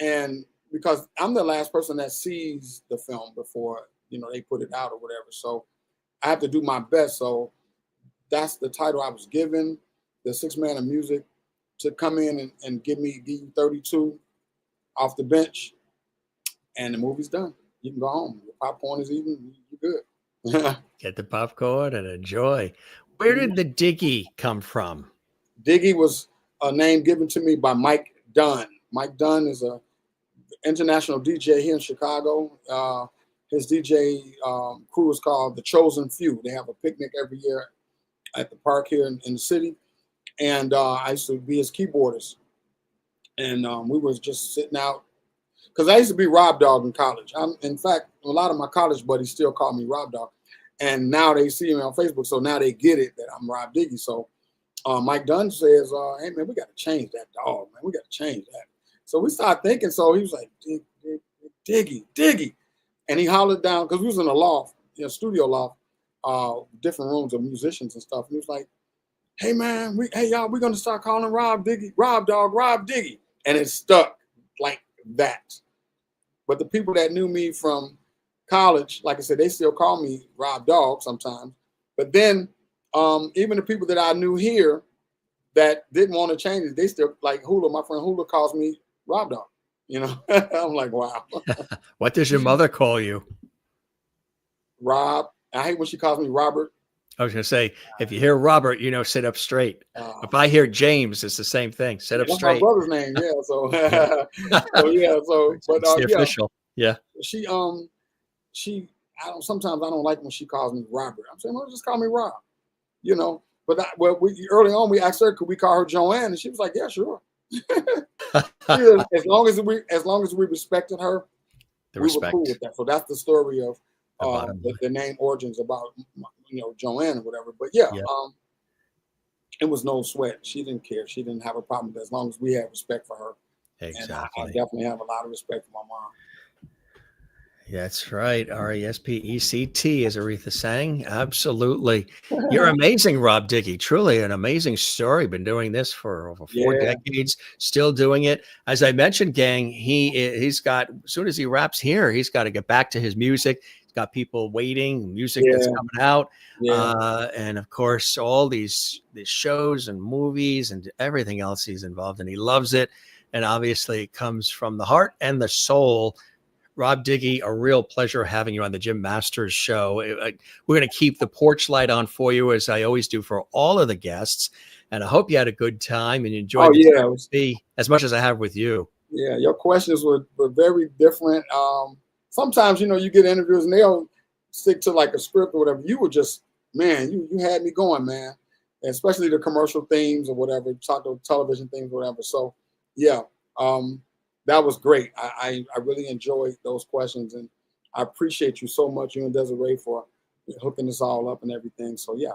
and because I'm the last person that sees the film before, they put it out or whatever. So I have to do my best. So that's the title I was given, the sixth man of music, to come in and give you 32 off the bench, and the movie's done. You can go home. Your popcorn is eaten. You're good. Get the popcorn and enjoy. Where did the Diggy come from? Diggy was a name given to me by Mike Dunn. Mike Dunn is a international DJ here in Chicago. His DJ crew is called The Chosen Few. They have a picnic every year at the park here in the city. And I used to be his keyboardist. And we was just sitting out. Because I used to be Rob Dog in college. In fact, a lot of my college buddies still call me Rob Dog. And now they see me on Facebook. So now they get it that I'm Rob Diggy. So Mike Dunn says, hey, man, we got to change that dog, man. We got to change that. So we started thinking. So he was like, Diggy. And he hollered down, because we was in a loft, studio loft, different rooms of musicians and stuff. And he was like, hey, man, hey, y'all, we're going to start calling Rob Diggy, Rob Dog, Rob Diggy. And it stuck like that. But the people that knew me from college, like I said, they still call me Rob Dog sometimes. But then even the people that I knew here that didn't want to change it, they still, like Hula, my friend Hula calls me Rob Dog. I'm like, wow. What does your mother call you? Rob. I hate when she calls me Robert. I was going to say, if you hear Robert, sit up straight. If I hear James, it's the same thing. Sit up straight. That's my brother's name. Yeah. So, but it's the official. Yeah. Sometimes I don't like when she calls me Robert. I'm saying, well, just call me Rob. But early on we asked her, could we call her Joanne? And she was like, yeah, sure. as long as we respected her, we were cool with that. So that's the story of the name origins about Joanne or whatever. But it was no sweat. She didn't care. She didn't have a problem with it as long as we had respect for her. Exactly. And I definitely have a lot of respect for my mom. That's right. RESPECT, as Aretha sang. Absolutely. You're amazing, Rob Diggy. Truly an amazing story. Been doing this for over 4 decades, still doing it. As I mentioned, gang, he's got, as soon as he wraps here, he's got to get back to his music. He's got people waiting, music that's coming out. And of course, all these shows and movies and everything else he's involved in. He loves it. And obviously it comes from the heart and the soul. Rob Diggy, a real pleasure having you on the Jim Masters Show. We're going to keep the porch light on for you, as I always do for all of the guests. And I hope you had a good time and enjoyed the as much as I have with you. Yeah, your questions were very different. Sometimes, you get interviews and they'll stick to like a script or whatever. You were just, man, you had me going, man. Especially the commercial themes or whatever, talk to television things, whatever. So, that was great. I really enjoyed those questions, and I appreciate you so much, you and Desiree, for hooking this all up and everything. So, yeah.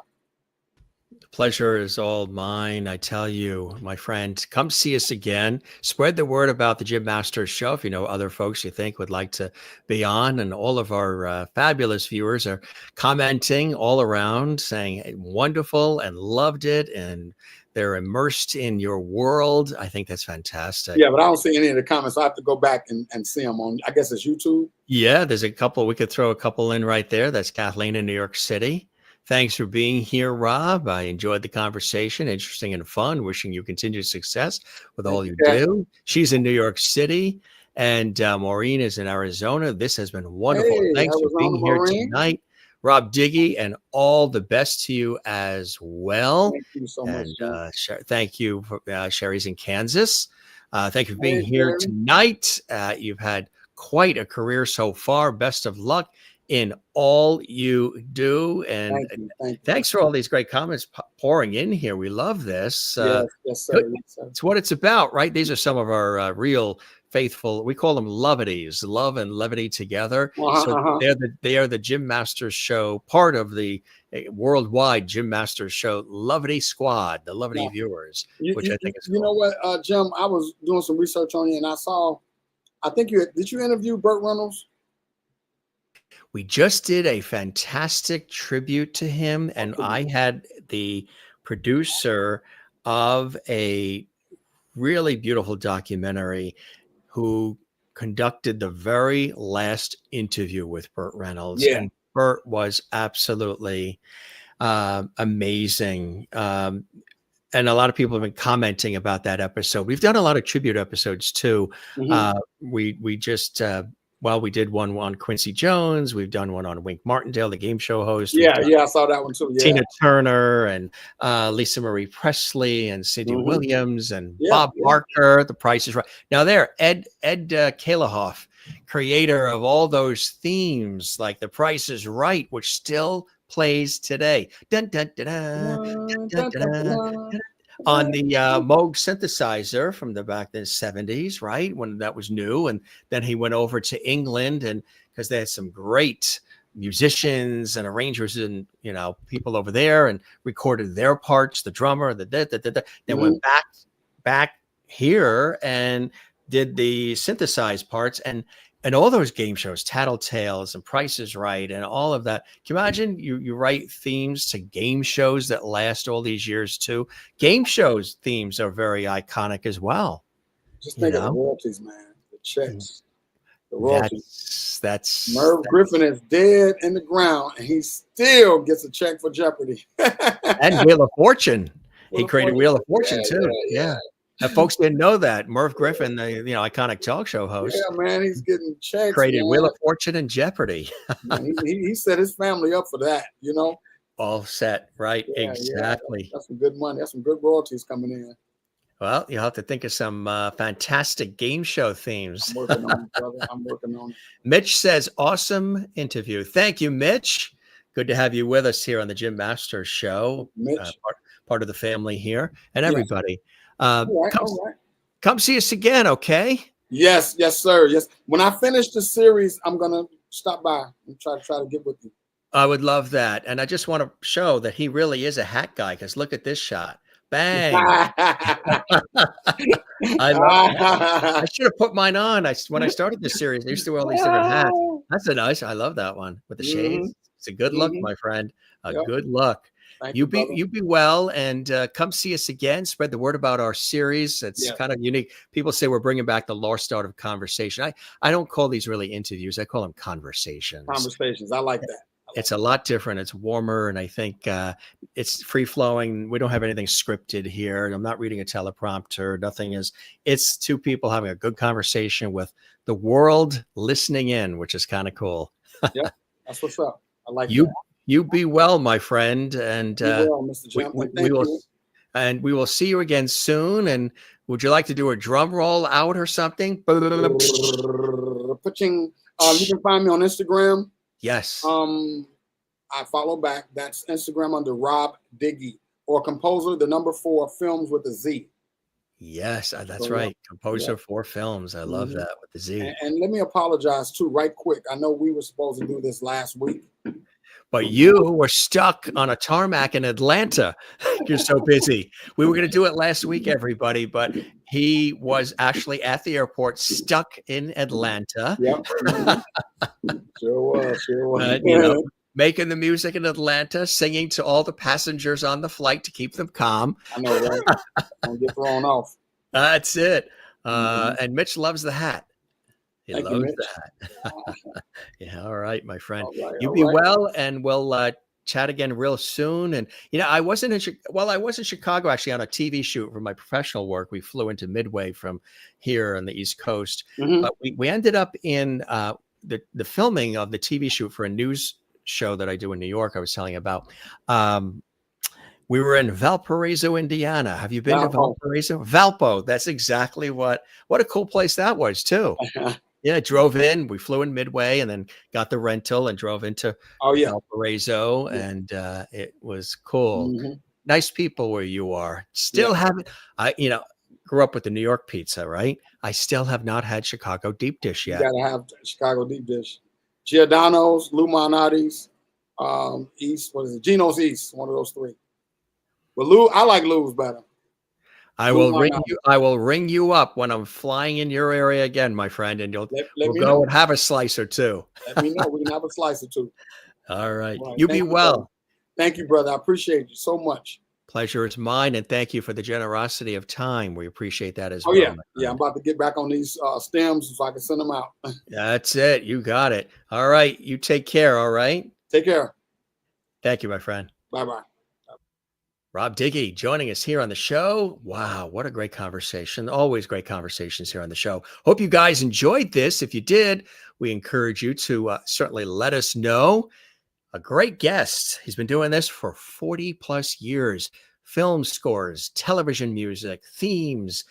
The pleasure is all mine. I tell you, my friend, come see us again. Spread the word about the Jim Masters Show. If you know other folks you think would like to be on, and all of our fabulous viewers are commenting all around, saying wonderful and loved it, and they're immersed in your world. I think that's fantastic. Yeah, but I don't see any of the comments. I have to go back and see them on, I guess it's YouTube. Yeah, there's a couple. We could throw a couple in right there. That's Kathleen in New York City. Thanks for being here, Rob. I enjoyed the conversation. Interesting and fun. Wishing you continued success with all you do. She's in New York City, and Maureen is in Arizona. This has been wonderful. Hey, thanks for being here tonight. Rob Diggy, and all the best to you as well. Thank you so much. And thank you for Sherry's in Kansas. Thank you for being here tonight. You've had quite a career so far. Best of luck in all you do. And Thank you. thanks for all these great comments pouring in here. We love this. Yes, yes, sir. Yes, sir. It's what it's about, right? These are some of our real faithful, we call them lovities, love and levity together. So they are the Jim Masters Show, part of the worldwide Jim Masters Show Lovity Squad, the Lovity viewers, which I think is cool. You know what, Jim, I was doing some research on you, and I think did you interview Burt Reynolds? We just did a fantastic tribute to him, and I had the producer of a really beautiful documentary who conducted the very last interview with Burt Reynolds. Yeah. And Burt was absolutely amazing. And a lot of people have been commenting about that episode. We've done a lot of tribute episodes too. We just we did one on Quincy Jones. We've done one on Wink Martindale, the game show host. Yeah, I saw that one too. Yeah. Tina Turner and Lisa Marie Presley and Cindy Williams and Bob Barker. The Price is Right. Now there, Ed Kalehoff, creator of all those themes like The Price is Right, which still plays today. Dun, dun, dun, dun, dun, dun, dun, dun. On the Moog synthesizer from the back in the 70s, right? When that was new. And then he went over to England, and because they had some great musicians and arrangers and, people over there, and recorded their parts, the drummer, then went back here and did the synthesized parts and all those game shows, Tattletales and Price is Right and all of that. Can you imagine you write themes to game shows that last all these years too? Game shows themes are very iconic as well. Just think of the royalties, man. The checks. The royalties. That's Merv Griffin is dead in the ground, and he still gets a check for Jeopardy. And Wheel of Fortune. He created Wheel of Fortune too. Yeah. And folks didn't know that. Merv Griffin, the iconic talk show host. Yeah, man, he's getting checks. Created Wheel of Fortune and Jeopardy. Man, he set his family up for that, All set, right? Yeah, exactly. Yeah. That's some good money. That's some good royalties coming in. Well, you'll have to think of some fantastic game show themes. I'm working on it, brother. I'm working on it. Mitch says, awesome interview. Thank you, Mitch. Good to have you with us here on the Jim Masters Show. Mitch. Part of the family here and everybody. Yes. All right. Come see us again, okay? Yes, sir. Yes. When I finish the series, I'm gonna stop by and try to get with you. I would love that. And I just want to show that he really is a hat guy, because look at this shot. Bang. I love that. I should have put mine on. When I started this series, I used to wear all these different hats. I love that one with the shades. It's a good look, my friend. Good look. You be well, and come see us again. Spread the word about our series. It's kind of unique. People say we're bringing back the lost art of conversation. I don't call these really interviews. I call them conversations. Conversations. I like that. It's a lot different. It's warmer, and I think it's free flowing. We don't have anything scripted here. I'm not reading a teleprompter. Nothing is. It's two people having a good conversation with the world listening in, which is kind of cool. Yeah, that's what's up. I like you. That. You be well, my friend, and Mr. Jim. we will see you again soon. And would you like to do a drum roll out or something? You can find me on Instagram. Yes. I follow back. That's Instagram under Rob Diggy, or Composer, the number 4 films with a Z. Yes, that's right. Composer 4 films. I love that with the Z. And let me apologize too, right quick. I know we were supposed to do this last week. But you were stuck on a tarmac in Atlanta. You're so busy. We were going to do it last week, everybody, but he was actually at the airport, stuck in Atlanta. Yep. Sure was. Making the music in Atlanta, singing to all the passengers on the flight to keep them calm. I know, right? Don't get thrown off. That's it. And Mitch loves the hat. He loves that. Yeah. All right, my friend. You be well, and we'll chat again real soon. And I wasn't in Chicago actually on a TV shoot for my professional work. We flew into Midway from here on the East Coast, but we ended up in the filming of the TV shoot for a news show that I do in New York. I was telling you about. We were in Valparaiso, Indiana. Have you been to Valparaiso? Valpo. That's exactly what a cool place that was too. Yeah, drove in. We flew in midway and then got the rental and drove into Oh yeah, Valparaiso, yeah. and it was cool. Hmm. Nice people where you are. Yeah. Still haven't grew up with the New York pizza, right? I still have not had Chicago deep dish You yet. gotta have Chicago deep dish. Giordano's, Lou Malnati's, East. What is it? Geno's East. One of those three. But Lou, I like Lou's better. Lou Malnati. I will ring you up when I'm flying in your area again, my friend, and Let we'll me go know. and have a slice or two. Let me know. We can have a slice or two. All right. All right. You be Thank you, brother. well. Thank you, brother. I appreciate you so much. Pleasure is mine, and thank you for the generosity of time. We appreciate that as Oh well, yeah, my yeah. I'm friend. about to get back on these stems so I can send them out. That's it. You got it. All right. You take care. All right. Take care. Thank you, my friend. Bye bye. Rob Diggy joining us here on the show. Wow, what a great conversation. Always great conversations here on the show. Hope you guys enjoyed this. If you did, we encourage you to certainly let us know. A great guest. He's been doing this for 40 plus years. Film scores, television music, themes,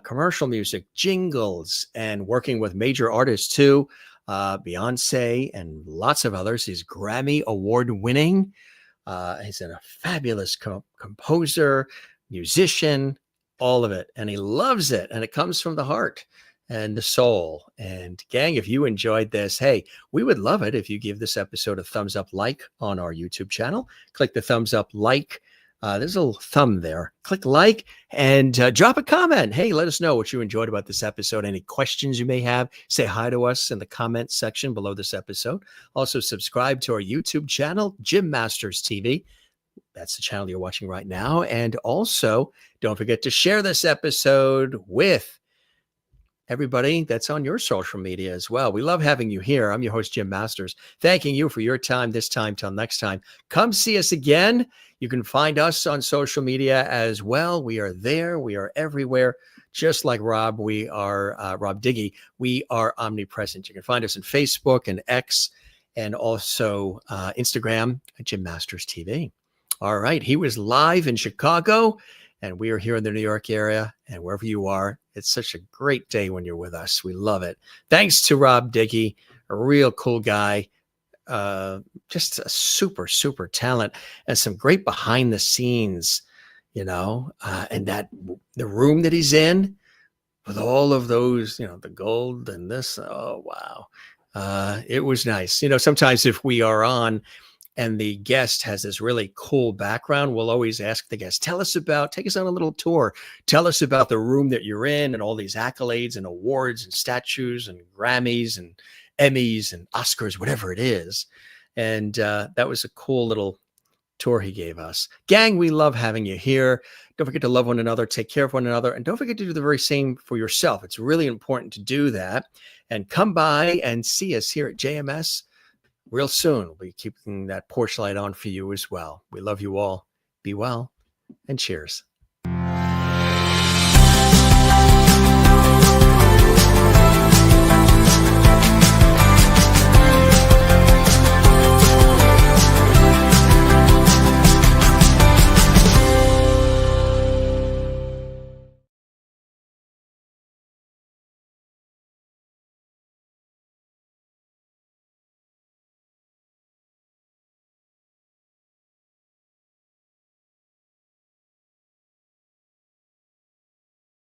commercial music, jingles, and working with major artists too. Beyonce and lots of others. He's Grammy award winning. He's a fabulous composer, musician, all of it. And he loves it. And it comes from the heart and the soul. And gang, if you enjoyed this, hey, we would love it if you give this episode a thumbs up like on our YouTube channel. Click the thumbs up like. There's a little thumb there. Click like and drop a comment. Hey, let us know what you enjoyed about this episode. Any questions you may have, say hi to us in the comment section below this episode. Also, subscribe to our YouTube channel, Jim Masters TV. That's the channel you're watching right now. And also, don't forget to share this episode with everybody that's on your social media as well. We love having you here. I'm your host, Jim Masters, thanking you for your time this time. Till next time, come see us again. You can find us on social media as well. We are there. We are everywhere. Just like Rob, we are Rob Diggy. We are omnipresent. You can find us on Facebook and X and also Instagram at Jim Masters TV. All right. He was live in Chicago. And we are here in the New York area, and wherever you are, it's such a great day when you're with us. We love it. Thanks to Rob Diggy, a real cool guy, just a super, super talent, and some great behind the scenes, and that the room that he's in with all of those, the gold and this. Oh, wow. It was nice. Sometimes if we are on and the guest has this really cool background, we'll always ask the guest, take us on a little tour. Tell us about the room that you're in and all these accolades and awards and statues and Grammys and Emmys and Oscars, whatever it is. And that was a cool little tour he gave us. Gang, we love having you here. Don't forget to love one another, take care of one another, and don't forget to do the very same for yourself. It's really important to do that. And come by and see us here at JMS. Real soon, we'll be keeping that porch light on for you as well. We love you all. Be well, and cheers.